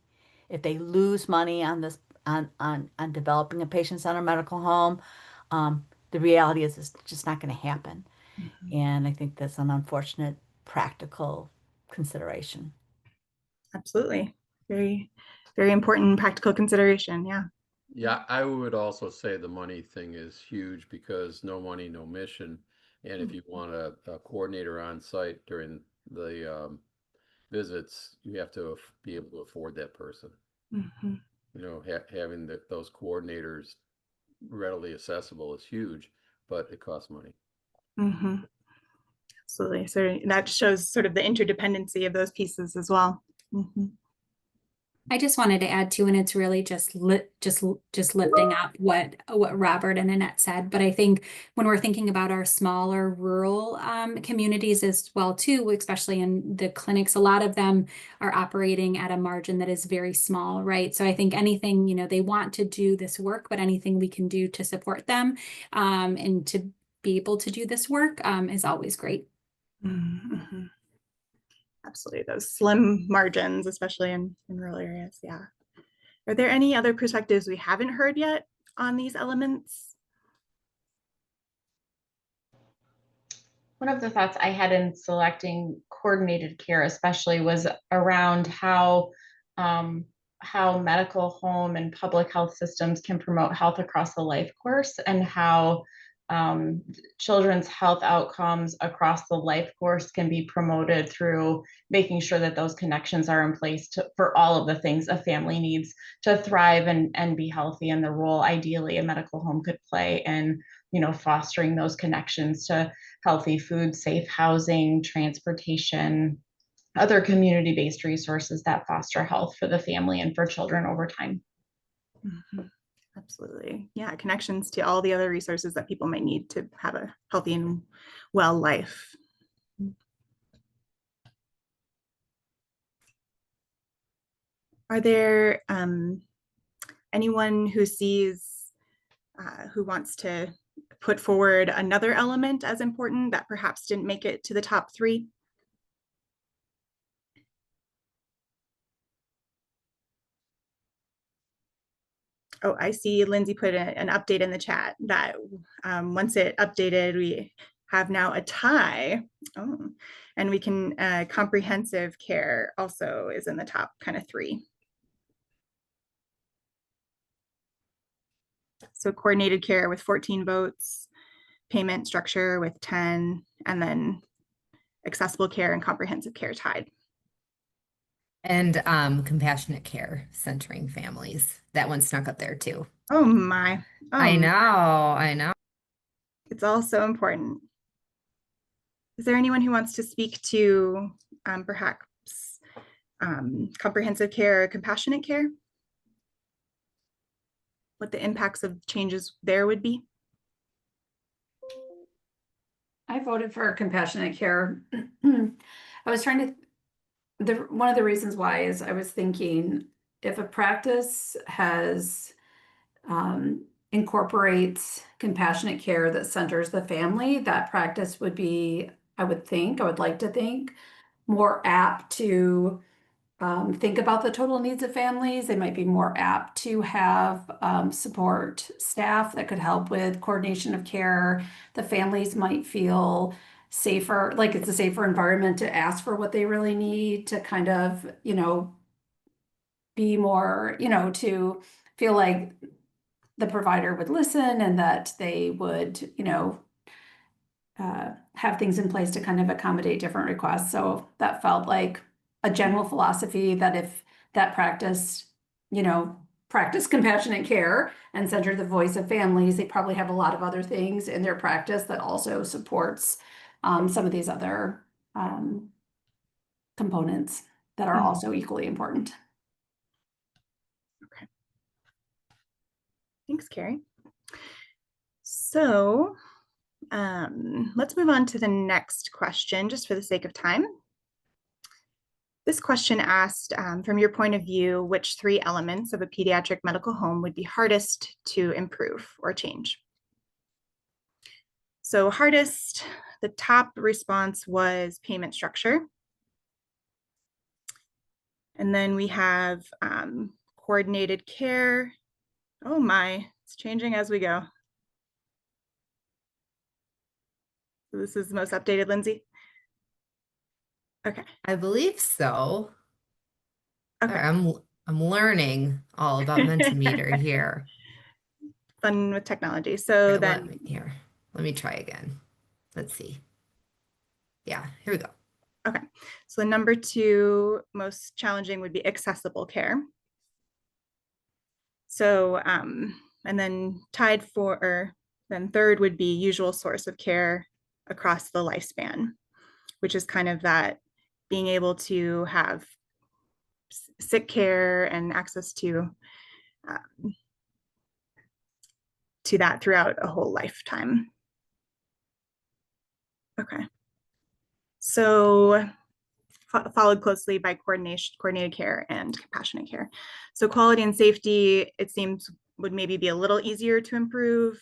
if they lose money on this on developing a patient-centered medical home, the reality is it's just not going to happen. Mm-hmm. And I think that's an unfortunate practical consideration. Absolutely. Very, very important practical consideration. Yeah. Yeah, I would also say the money thing is huge because no money, no mission. And if you want a coordinator on site during the visits, you have to be able to afford that person. Mm-hmm. Having those coordinators readily accessible is huge, but it costs money. Mm-hmm. Absolutely. So that shows sort of the interdependency of those pieces as well. Mm-hmm. I just wanted to add too, and it's really just lifting up what Robert and Annette said. But I think when we're thinking about our smaller rural communities as well too, especially in the clinics, a lot of them are operating at a margin that is very small, right? So I think anything, they want to do this work, but anything we can do to support them and to be able to do this work is always great. Mm-hmm. Absolutely, those slim margins, especially in rural areas. Yeah. Are there any other perspectives we haven't heard yet on these elements? One of the thoughts I had in selecting coordinated care, especially, was around how medical home and public health systems can promote health across the life course, and how children's health outcomes across the life course can be promoted through making sure that those connections are in place for all of the things a family needs to thrive and be healthy, and the role ideally a medical home could play in, fostering those connections to healthy food, safe housing, transportation, other community-based resources that foster health for the family and for children over time. Mhm. Absolutely. Yeah, connections to all the other resources that people might need to have a healthy and well life. Are there anyone who who wants to put forward another element as important that perhaps didn't make it to the top 3? Oh, I see Lindsay put an update in the chat that once it updated, we have now a tie. Oh, and we can, comprehensive care also is in the top kind of 3. So coordinated care with 14 votes, payment structure with 10, and then accessible care and comprehensive care tied. And compassionate care, centering families. That one snuck up there too. Oh my. Oh, I know. it's all so important. Is there anyone who wants to speak to perhaps comprehensive care or compassionate care? What the impacts of changes there would be? I voted for compassionate care. I was trying to, one of the reasons why is I was thinking if a practice incorporates compassionate care that centers the family, that practice would be, I would like to think, more apt to think about the total needs of families. They might be more apt to have support staff that could help with coordination of care. The families might feel safer, like it's a safer environment to ask for what they really need, to kind of, be more, to feel like the provider would listen and that they would, have things in place to kind of accommodate different requests. So that felt like a general philosophy that if that practice, practice compassionate care and center the voice of families, they probably have a lot of other things in their practice that also supports some of these other components that are also equally important. Okay. Thanks, Carrie. So let's move on to the next question, just for the sake of time. This question asked, from your point of view, which 3 elements of a pediatric medical home would be hardest to improve or change? So hardest, the top response was payment structure. And then we have coordinated care. Oh my, it's changing as we go. So this is the most updated, Lindsay? Okay. I believe so. Okay. I'm learning all about Mentimeter here. Fun with technology. So Right, then let me try again. Let's see. Yeah, here we go. Okay, so the number 2 most challenging would be accessible care. So, and then tied for, or then third would be usual source of care across the lifespan, which is kind of that being able to have sick care and access to that throughout a whole lifetime. Okay, so followed closely by coordinated care and compassionate care. So quality and safety, it seems, would maybe be a little easier to improve,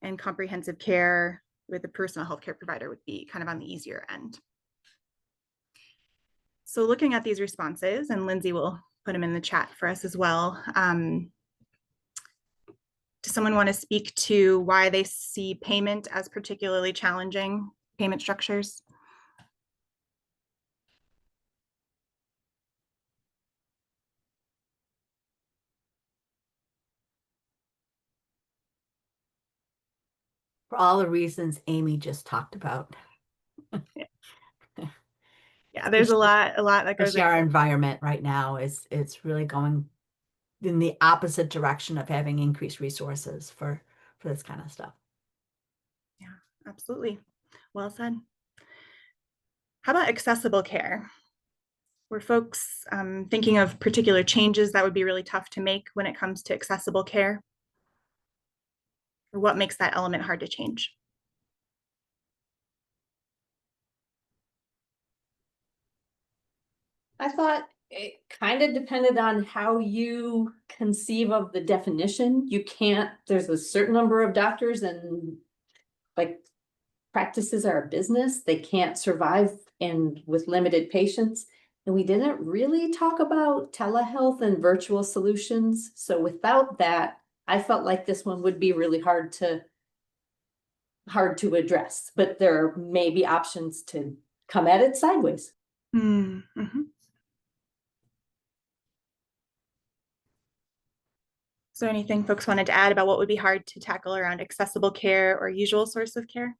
and comprehensive care with a personal healthcare provider would be kind of on the easier end. So looking at these responses, and Lindsay will put them in the chat for us as well. Does someone want to speak to why they see payment as particularly challenging, payment structures? For all the reasons Amy just talked about. Yeah, there's a lot that goes Especially our into it. environment right now it's really going in the opposite direction of having increased resources for this kind of stuff. Yeah, absolutely. Well said. How about accessible care? Were folks thinking of particular changes that would be really tough to make when it comes to accessible care? Or what makes that element hard to change? I thought it kind of depended on how you conceive of the definition. You can't, there's a certain number of doctors and like practices are a business. They can't survive and with limited patients. And we didn't really talk about telehealth and virtual solutions. So without that, I felt like this one would be really hard to address, but there may be options to come at it sideways. Mm-hmm. Is there anything folks wanted to add about what would be hard to tackle around accessible care or usual source of care?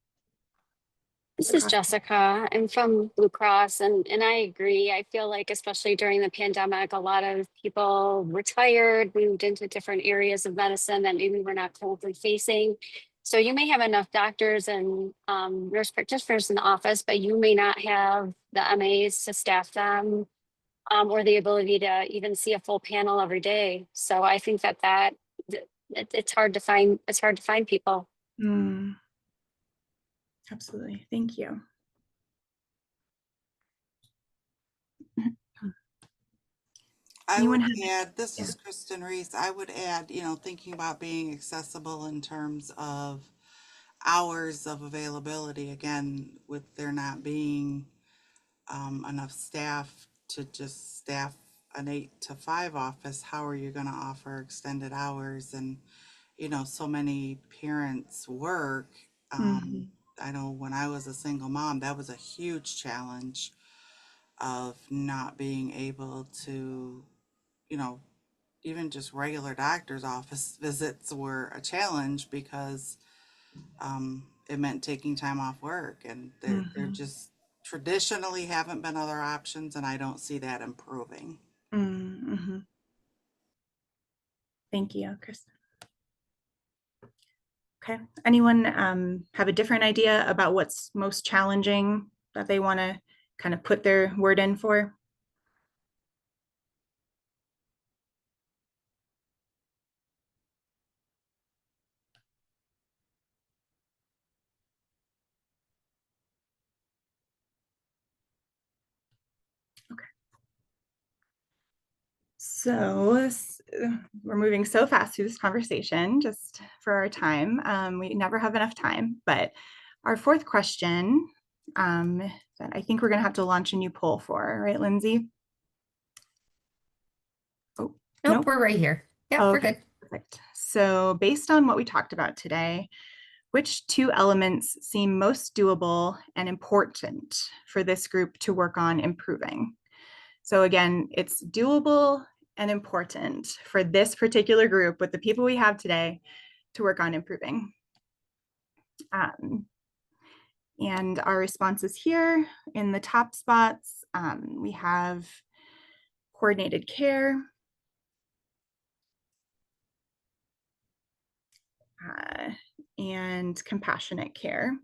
This is Jessica. I'm from Blue Cross, and I agree. I feel like, especially during the pandemic, a lot of people retired, moved into different areas of medicine that maybe we're not currently facing. So you may have enough doctors and nurse practitioners in the office, but you may not have the MAs to staff them, or the ability to even see a full panel every day. So I think it's hard to find. It's hard to find people. Mm. Absolutely. Thank you. I Anyone would have- add, this is Kristen Reese. I would add, thinking about being accessible in terms of hours of availability, again, with there not being enough staff to just staff an 8 to 5 office, how are you going to offer extended hours? And, so many parents work. Mhm. I know when I was a single mom, that was a huge challenge of not being able to, even just regular doctor's office visits were a challenge because it meant taking time off work, and there Mhm. just traditionally haven't been other options, and I don't see that improving. Mhm. Thank you, Kristen. Okay. Anyone have a different idea about what's most challenging that they want to kind of put their word in for? Okay. So we're moving so fast through this conversation just for our time. We never have enough time, but our fourth question that I think we're going to have to launch a new poll for, right, Lindsay? Oh, Nope, we're right here. Yeah, we're okay, good. perfect. So based on what we talked about today, which two elements seem most doable and important for this group to work on improving? So again, it's doable and important for this particular group with the people we have today to work on improving. And our responses here in the top spots, we have coordinated care, and compassionate care.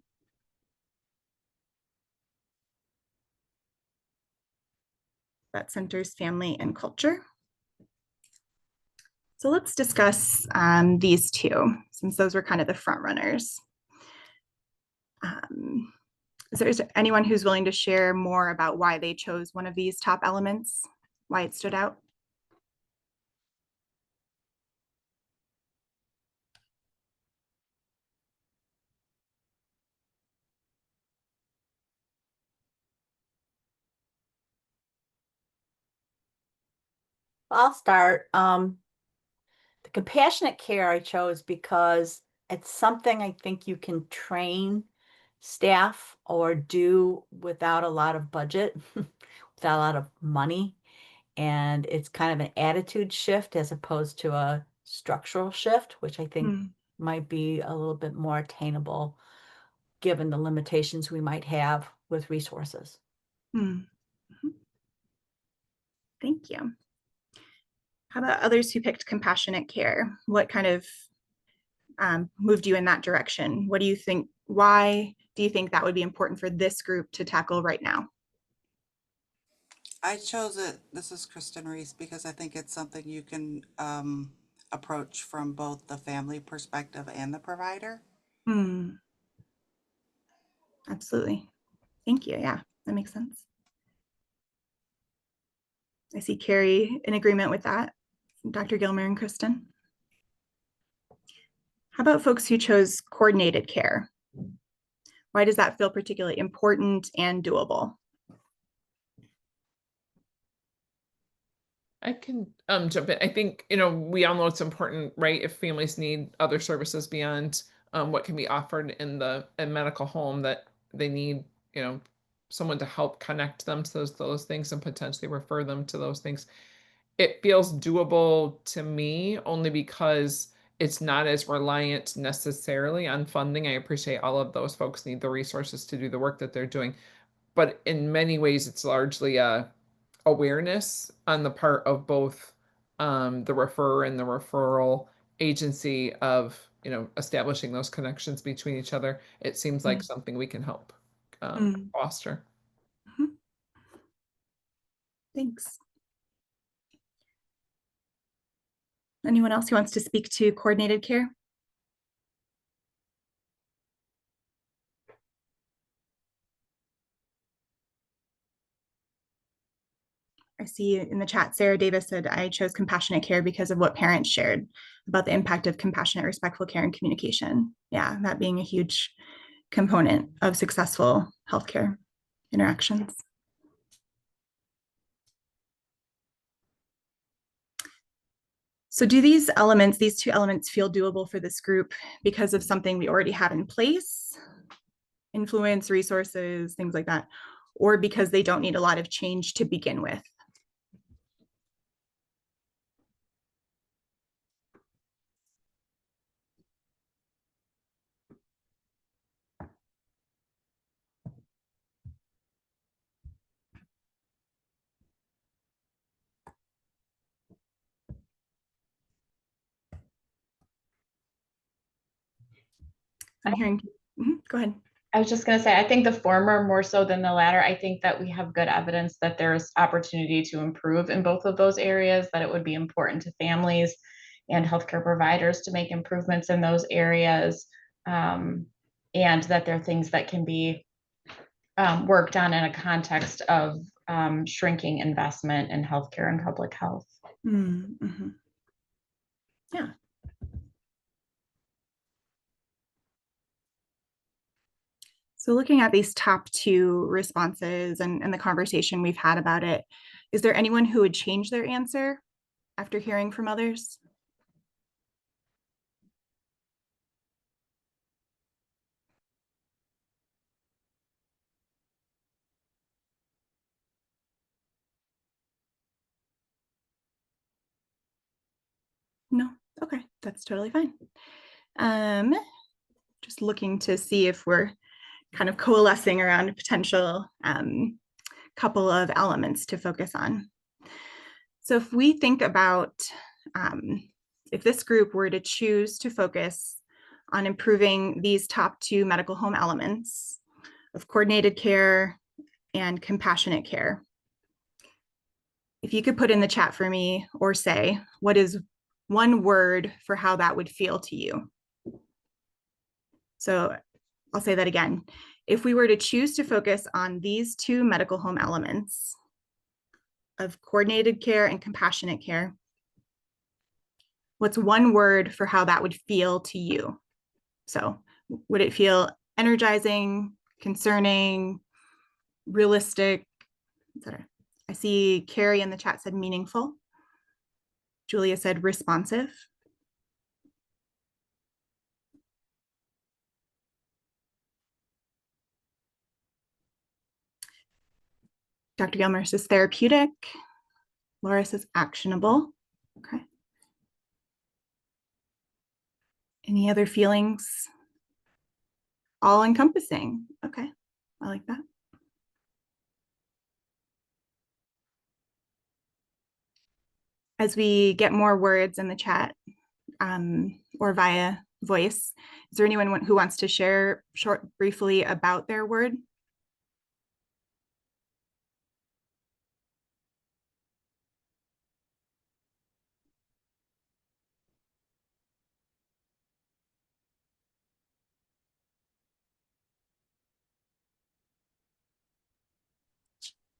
That centers family and culture. So let's discuss these two, since those were kind of the front runners. Is there anyone who's willing to share more about why they chose one of these top elements, why it stood out? I'll start. The compassionate care I chose because it's something I think you can train staff or do without a lot of budget, without a lot of money. And it's kind of an attitude shift as opposed to a structural shift, which I think Mm, might be a little bit more attainable given the limitations we might have with resources. mm. Mhm. Thank you. How about others who picked compassionate care? What kind of moved you in that direction? What do you think? Why do you think that would be important for this group to tackle right now? I chose it. This is Kristen Reese because I think it's something you can approach from both the family perspective and the provider. Mm, absolutely. Thank you. Yeah, that makes sense. I see Carrie in agreement with that. Dr. Gilmer and Kristen. How about folks who chose coordinated care? Why does that feel particularly important and doable? I can jump in. I think, you know, we all know it's important, right? If families need other services beyond what can be offered in the medical home, that they need, you know, someone to help connect them to those things and potentially refer them to those things. It feels doable to me only because it's not as reliant necessarily on funding. I appreciate all of those folks need the resources to do the work that they're doing, but in many ways it's largely a awareness on the part of both the referrer and the referral agency of, you know, establishing those connections between each other. It seems like something we can help foster. Mhm. Thanks. Anyone else who wants to speak to coordinated care? I see in the chat, Sarah Davis said, I chose compassionate care because of what parents shared about the impact of compassionate, respectful care and communication. Yeah, that being a huge component of successful healthcare interactions. So do these elements, these two elements, feel doable for this group because of something we already have in place? Influence, resources, things like that, or because they don't need a lot of change to begin with? I'm hearing, go ahead. I was just going to say, I think the former more so than the latter. I think that we have good evidence that there's opportunity to improve in both of those areas, that it would be important to families and healthcare providers to make improvements in those areas, and that there are things that can be worked on in a context of shrinking investment in healthcare and public health. Mm-hmm. Yeah. So looking at these top two responses and the conversation we've had about it, is there anyone who would change their answer after hearing from others? No? Okay, that's totally fine. Just looking to see if we're kind of coalescing around a potential couple of elements to focus on. So if we think about if this group were to choose to focus on improving these top two medical home elements of coordinated care and compassionate care, if you could put in the chat for me or say, what is one word for how that would feel to you? So I'll say that again. If we were to choose to focus on these two medical home elements of coordinated care and compassionate care, what's one word for how that would feel to you? So would it feel energizing, concerning, realistic, etc.? I see Carrie in the chat said meaningful. Julia said responsive. Dr. Gilmer says therapeutic. Laura says actionable. Okay. Any other feelings? All encompassing. Okay, I like that. As we get more words in the chat or via voice, is there anyone who wants to share briefly about their word?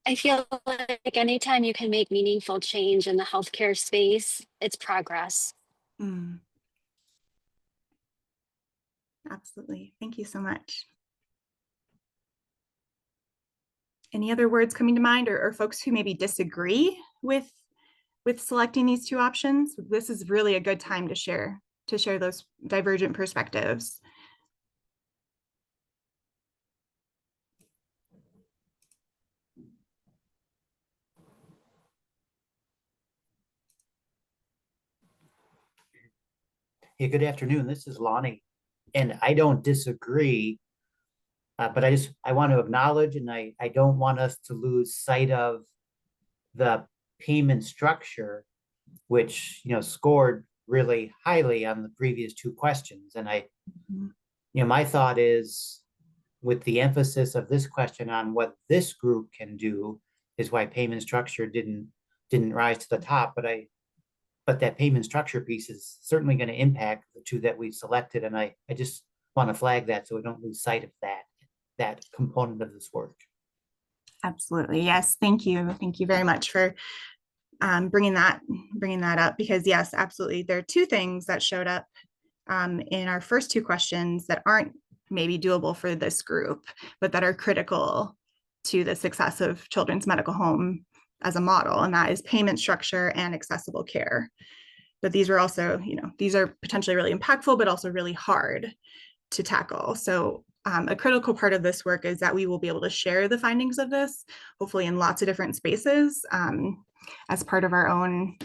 I feel like anytime you can make meaningful change in the healthcare space, it's progress. Absolutely. Thank you so much. Any other words coming to mind, or folks who maybe disagree with selecting these two options? This is really a good time to share those divergent perspectives. Hey, good afternoon. This is Lonnie, and I don't disagree, but I want to acknowledge, and I don't want us to lose sight of the payment structure, which scored really highly on the previous two questions. And my thought is, with the emphasis of this question on what this group can do, is why payment structure didn't rise to the top. But that payment structure piece is certainly going to impact the two that we selected. And I just want to flag that so we don't lose sight of that component of this work. Absolutely. Yes. Thank you. Thank you very much for bringing that up, because yes, absolutely. There are two things that showed up in our first two questions that aren't maybe doable for this group, but that are critical to the success of Children's Medical Home as a model, and that is payment structure and accessible care. But these are also, these are potentially really impactful, but also really hard to tackle. So a critical part of this work is that we will be able to share the findings of this, hopefully in lots of different spaces, as part of our own,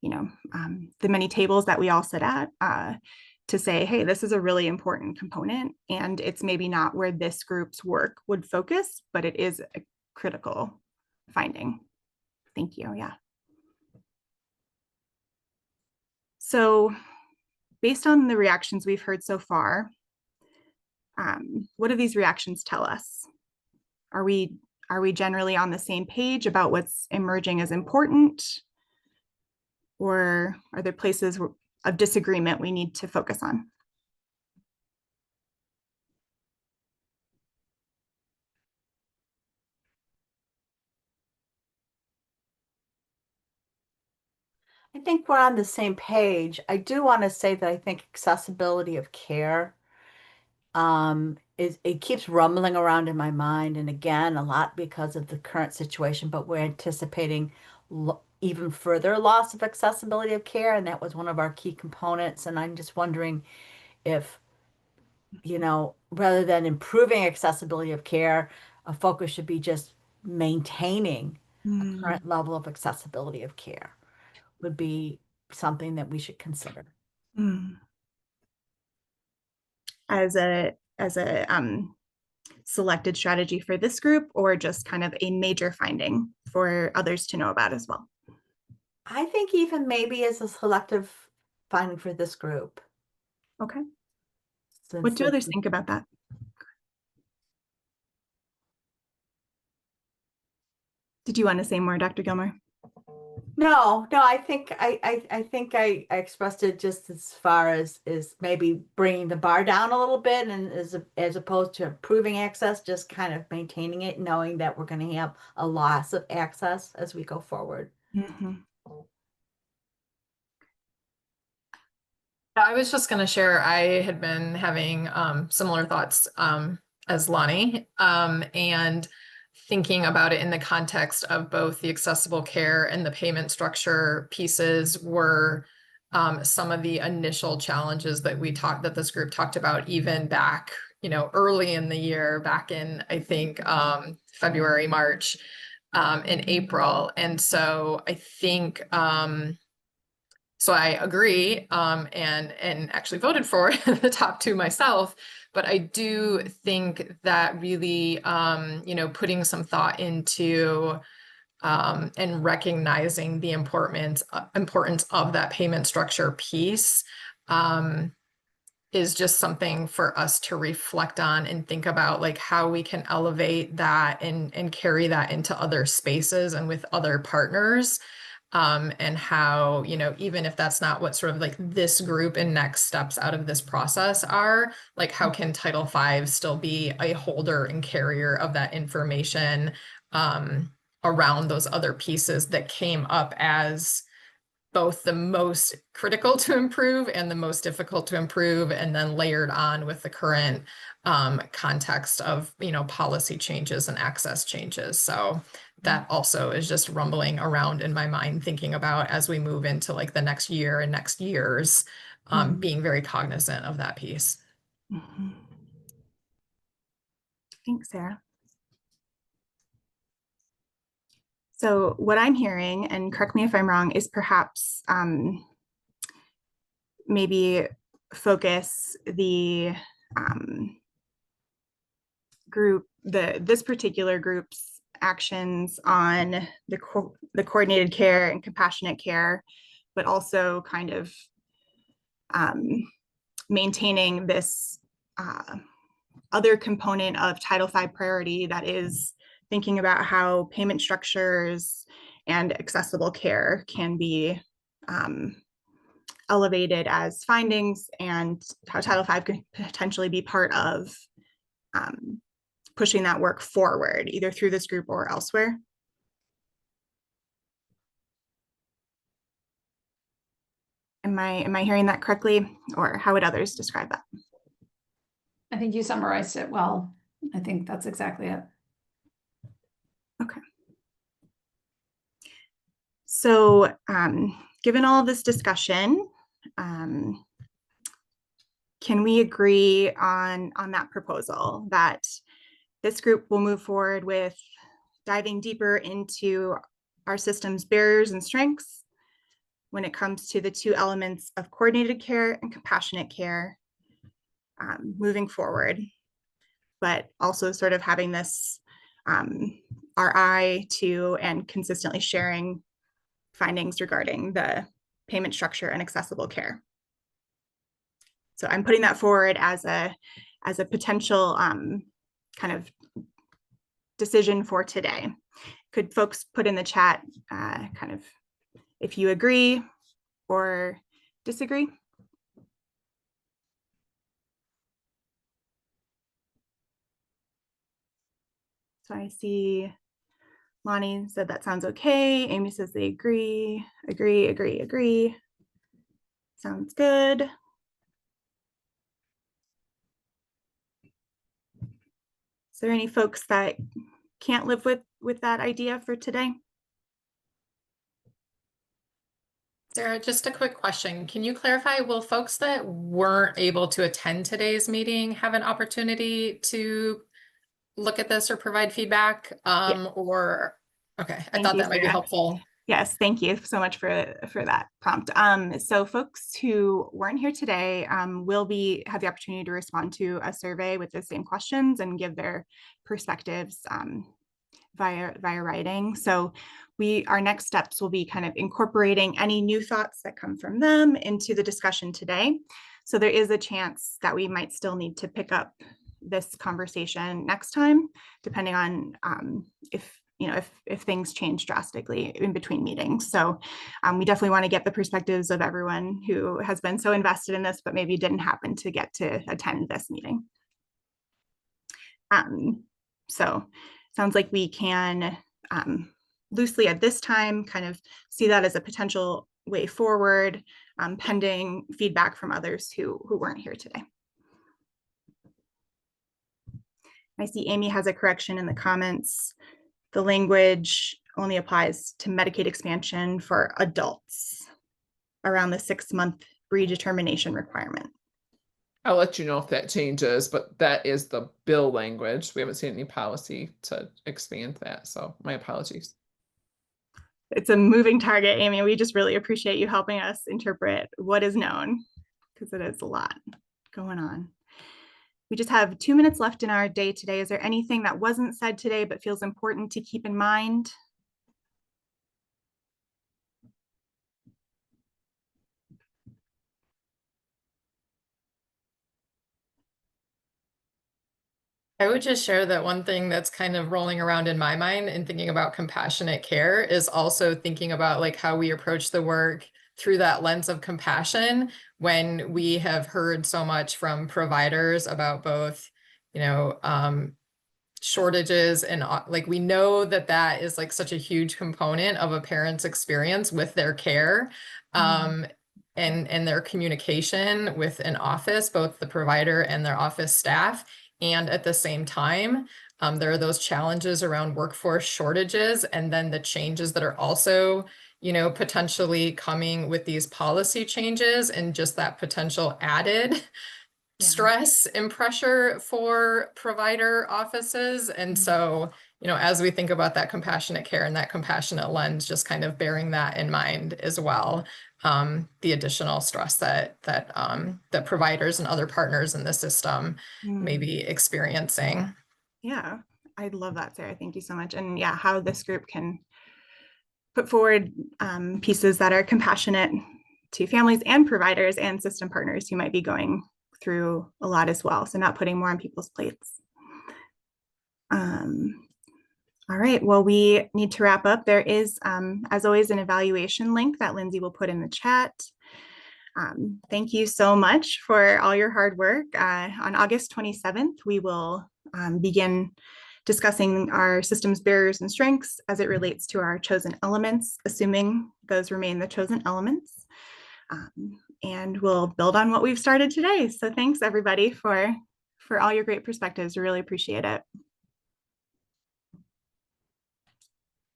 the many tables that we all sit at, to say, hey, this is a really important component, and it's maybe not where this group's work would focus, but it is a critical finding. Thank you. Yeah. So based on the reactions we've heard so far, what do these reactions tell us? Are we generally on the same page about what's emerging as important? Or are there places of disagreement we need to focus on? I think we're on the same page. I do want to say that I think accessibility of care it keeps rumbling around in my mind, and again, a lot because of the current situation, but we're anticipating even further loss of accessibility of care, and that was one of our key components. And I'm just wondering if, rather than improving accessibility of care, a focus should be just maintaining a current level of accessibility of care would be something that we should consider. As a selected strategy for this group, or just kind of a major finding for others to know about as well? I think even maybe as a selective finding for this group. Okay. What do others think about that? Did you want to say more, Dr. Gilmer? No, I think I expressed it just as far as maybe bringing the bar down a little bit, and as opposed to improving access, just kind of maintaining it, knowing that we're going to have a loss of access as we go forward. I was just going to share, I had been having similar thoughts as Lonnie, and thinking about it in the context of both the accessible care and the payment structure pieces were some of the initial challenges that this group talked about even back, early in the year, back in, I think, February, March, in April. And so I think, so I agree, and actually voted for the top two myself, but I do think that really, putting some thought into and recognizing the importance of that payment structure piece is just something for us to reflect on and think about, like how we can elevate that and carry that into other spaces and with other partners. And how, even if that's not what sort of like this group and next steps out of this process are, like how can Title V still be a holder and carrier of that information around those other pieces that came up as both the most critical to improve and the most difficult to improve, and then layered on with the current context of, policy changes and access changes. So that also is just rumbling around in my mind, thinking about as we move into like the next year and next years, being very cognizant of that piece. Thanks, Sarah. So what I'm hearing, and correct me if I'm wrong, is perhaps maybe focus the this particular group's actions on the coordinated care and compassionate care, but also kind of maintaining this other component of Title V priority, that is thinking about how payment structures and accessible care can be elevated as findings, and how Title V could potentially be part of pushing that work forward, either through this group or elsewhere. Am I hearing that correctly, or how would others describe that? I think you summarized it well. I think that's exactly it. Okay. So given all of this discussion, can we agree on that proposal that this group will move forward with diving deeper into our system's barriers and strengths when it comes to the two elements of coordinated care and compassionate care moving forward, but also sort of having this our eye to and consistently sharing findings regarding the payment structure and accessible care? So I'm putting that forward as a potential kind of decision for today. Could folks put in the chat kind of if you agree or disagree? So I see Lonnie said that sounds okay. Amy says they agree. Agree. Sounds good. Is there any folks that can't live with that idea for today? Sarah, just a quick question. Can you clarify, will folks that weren't able to attend today's meeting have an opportunity to look at this or provide feedback? Or, okay, I thought that might be helpful. Yes, thank you so much for that prompt. So folks who weren't here today will have the opportunity to respond to a survey with the same questions and give their perspectives via writing. So our next steps will be kind of incorporating any new thoughts that come from them into the discussion today. So there is a chance that we might still need to pick up this conversation next time, depending on if things change drastically in between meetings. So we definitely want to get the perspectives of everyone who has been so invested in this, but maybe didn't happen to get to attend this meeting. So sounds like we can loosely at this time kind of see that as a potential way forward, pending feedback from others who weren't here today. I see Amy has a correction in the comments. The language only applies to Medicaid expansion for adults around the 6-month redetermination requirement. I'll let you know if that changes, but that is the bill language. We haven't seen any policy to expand that, so my apologies. It's a moving target, Amy. We just really appreciate you helping us interpret what is known, because it is a lot going on. We just have 2 minutes left in our day today. Is there anything that wasn't said today but feels important to keep in mind? I would just share that one thing that's kind of rolling around in my mind and thinking about compassionate care is also thinking about like how we approach the work through that lens of compassion when we have heard so much from providers about both, shortages and like we know that that is like such a huge component of a parent's experience with their care. And their communication with an office, both the provider and their office staff. And at the same time, there are those challenges around workforce shortages and then the changes that are also, potentially coming with these policy changes and just that potential added stress and pressure for provider offices. And so, as we think about that compassionate care and that compassionate lens, just kind of bearing that in mind as well. The additional stress that providers and other partners in the system may be experiencing. Yeah, I love that, Sarah. Thank you so much. And yeah, how this group can put forward pieces that are compassionate to families and providers and system partners who might be going through a lot as well. So not putting more on people's plates. All right, well, we need to wrap up. There is, as always, an evaluation link that Lindsay will put in the chat. Thank you so much for all your hard work. On August 27th, we will begin discussing our system's barriers and strengths as it relates to our chosen elements, assuming those remain the chosen elements. And we'll build on what we've started today. So thanks everybody for all your great perspectives. We really appreciate it.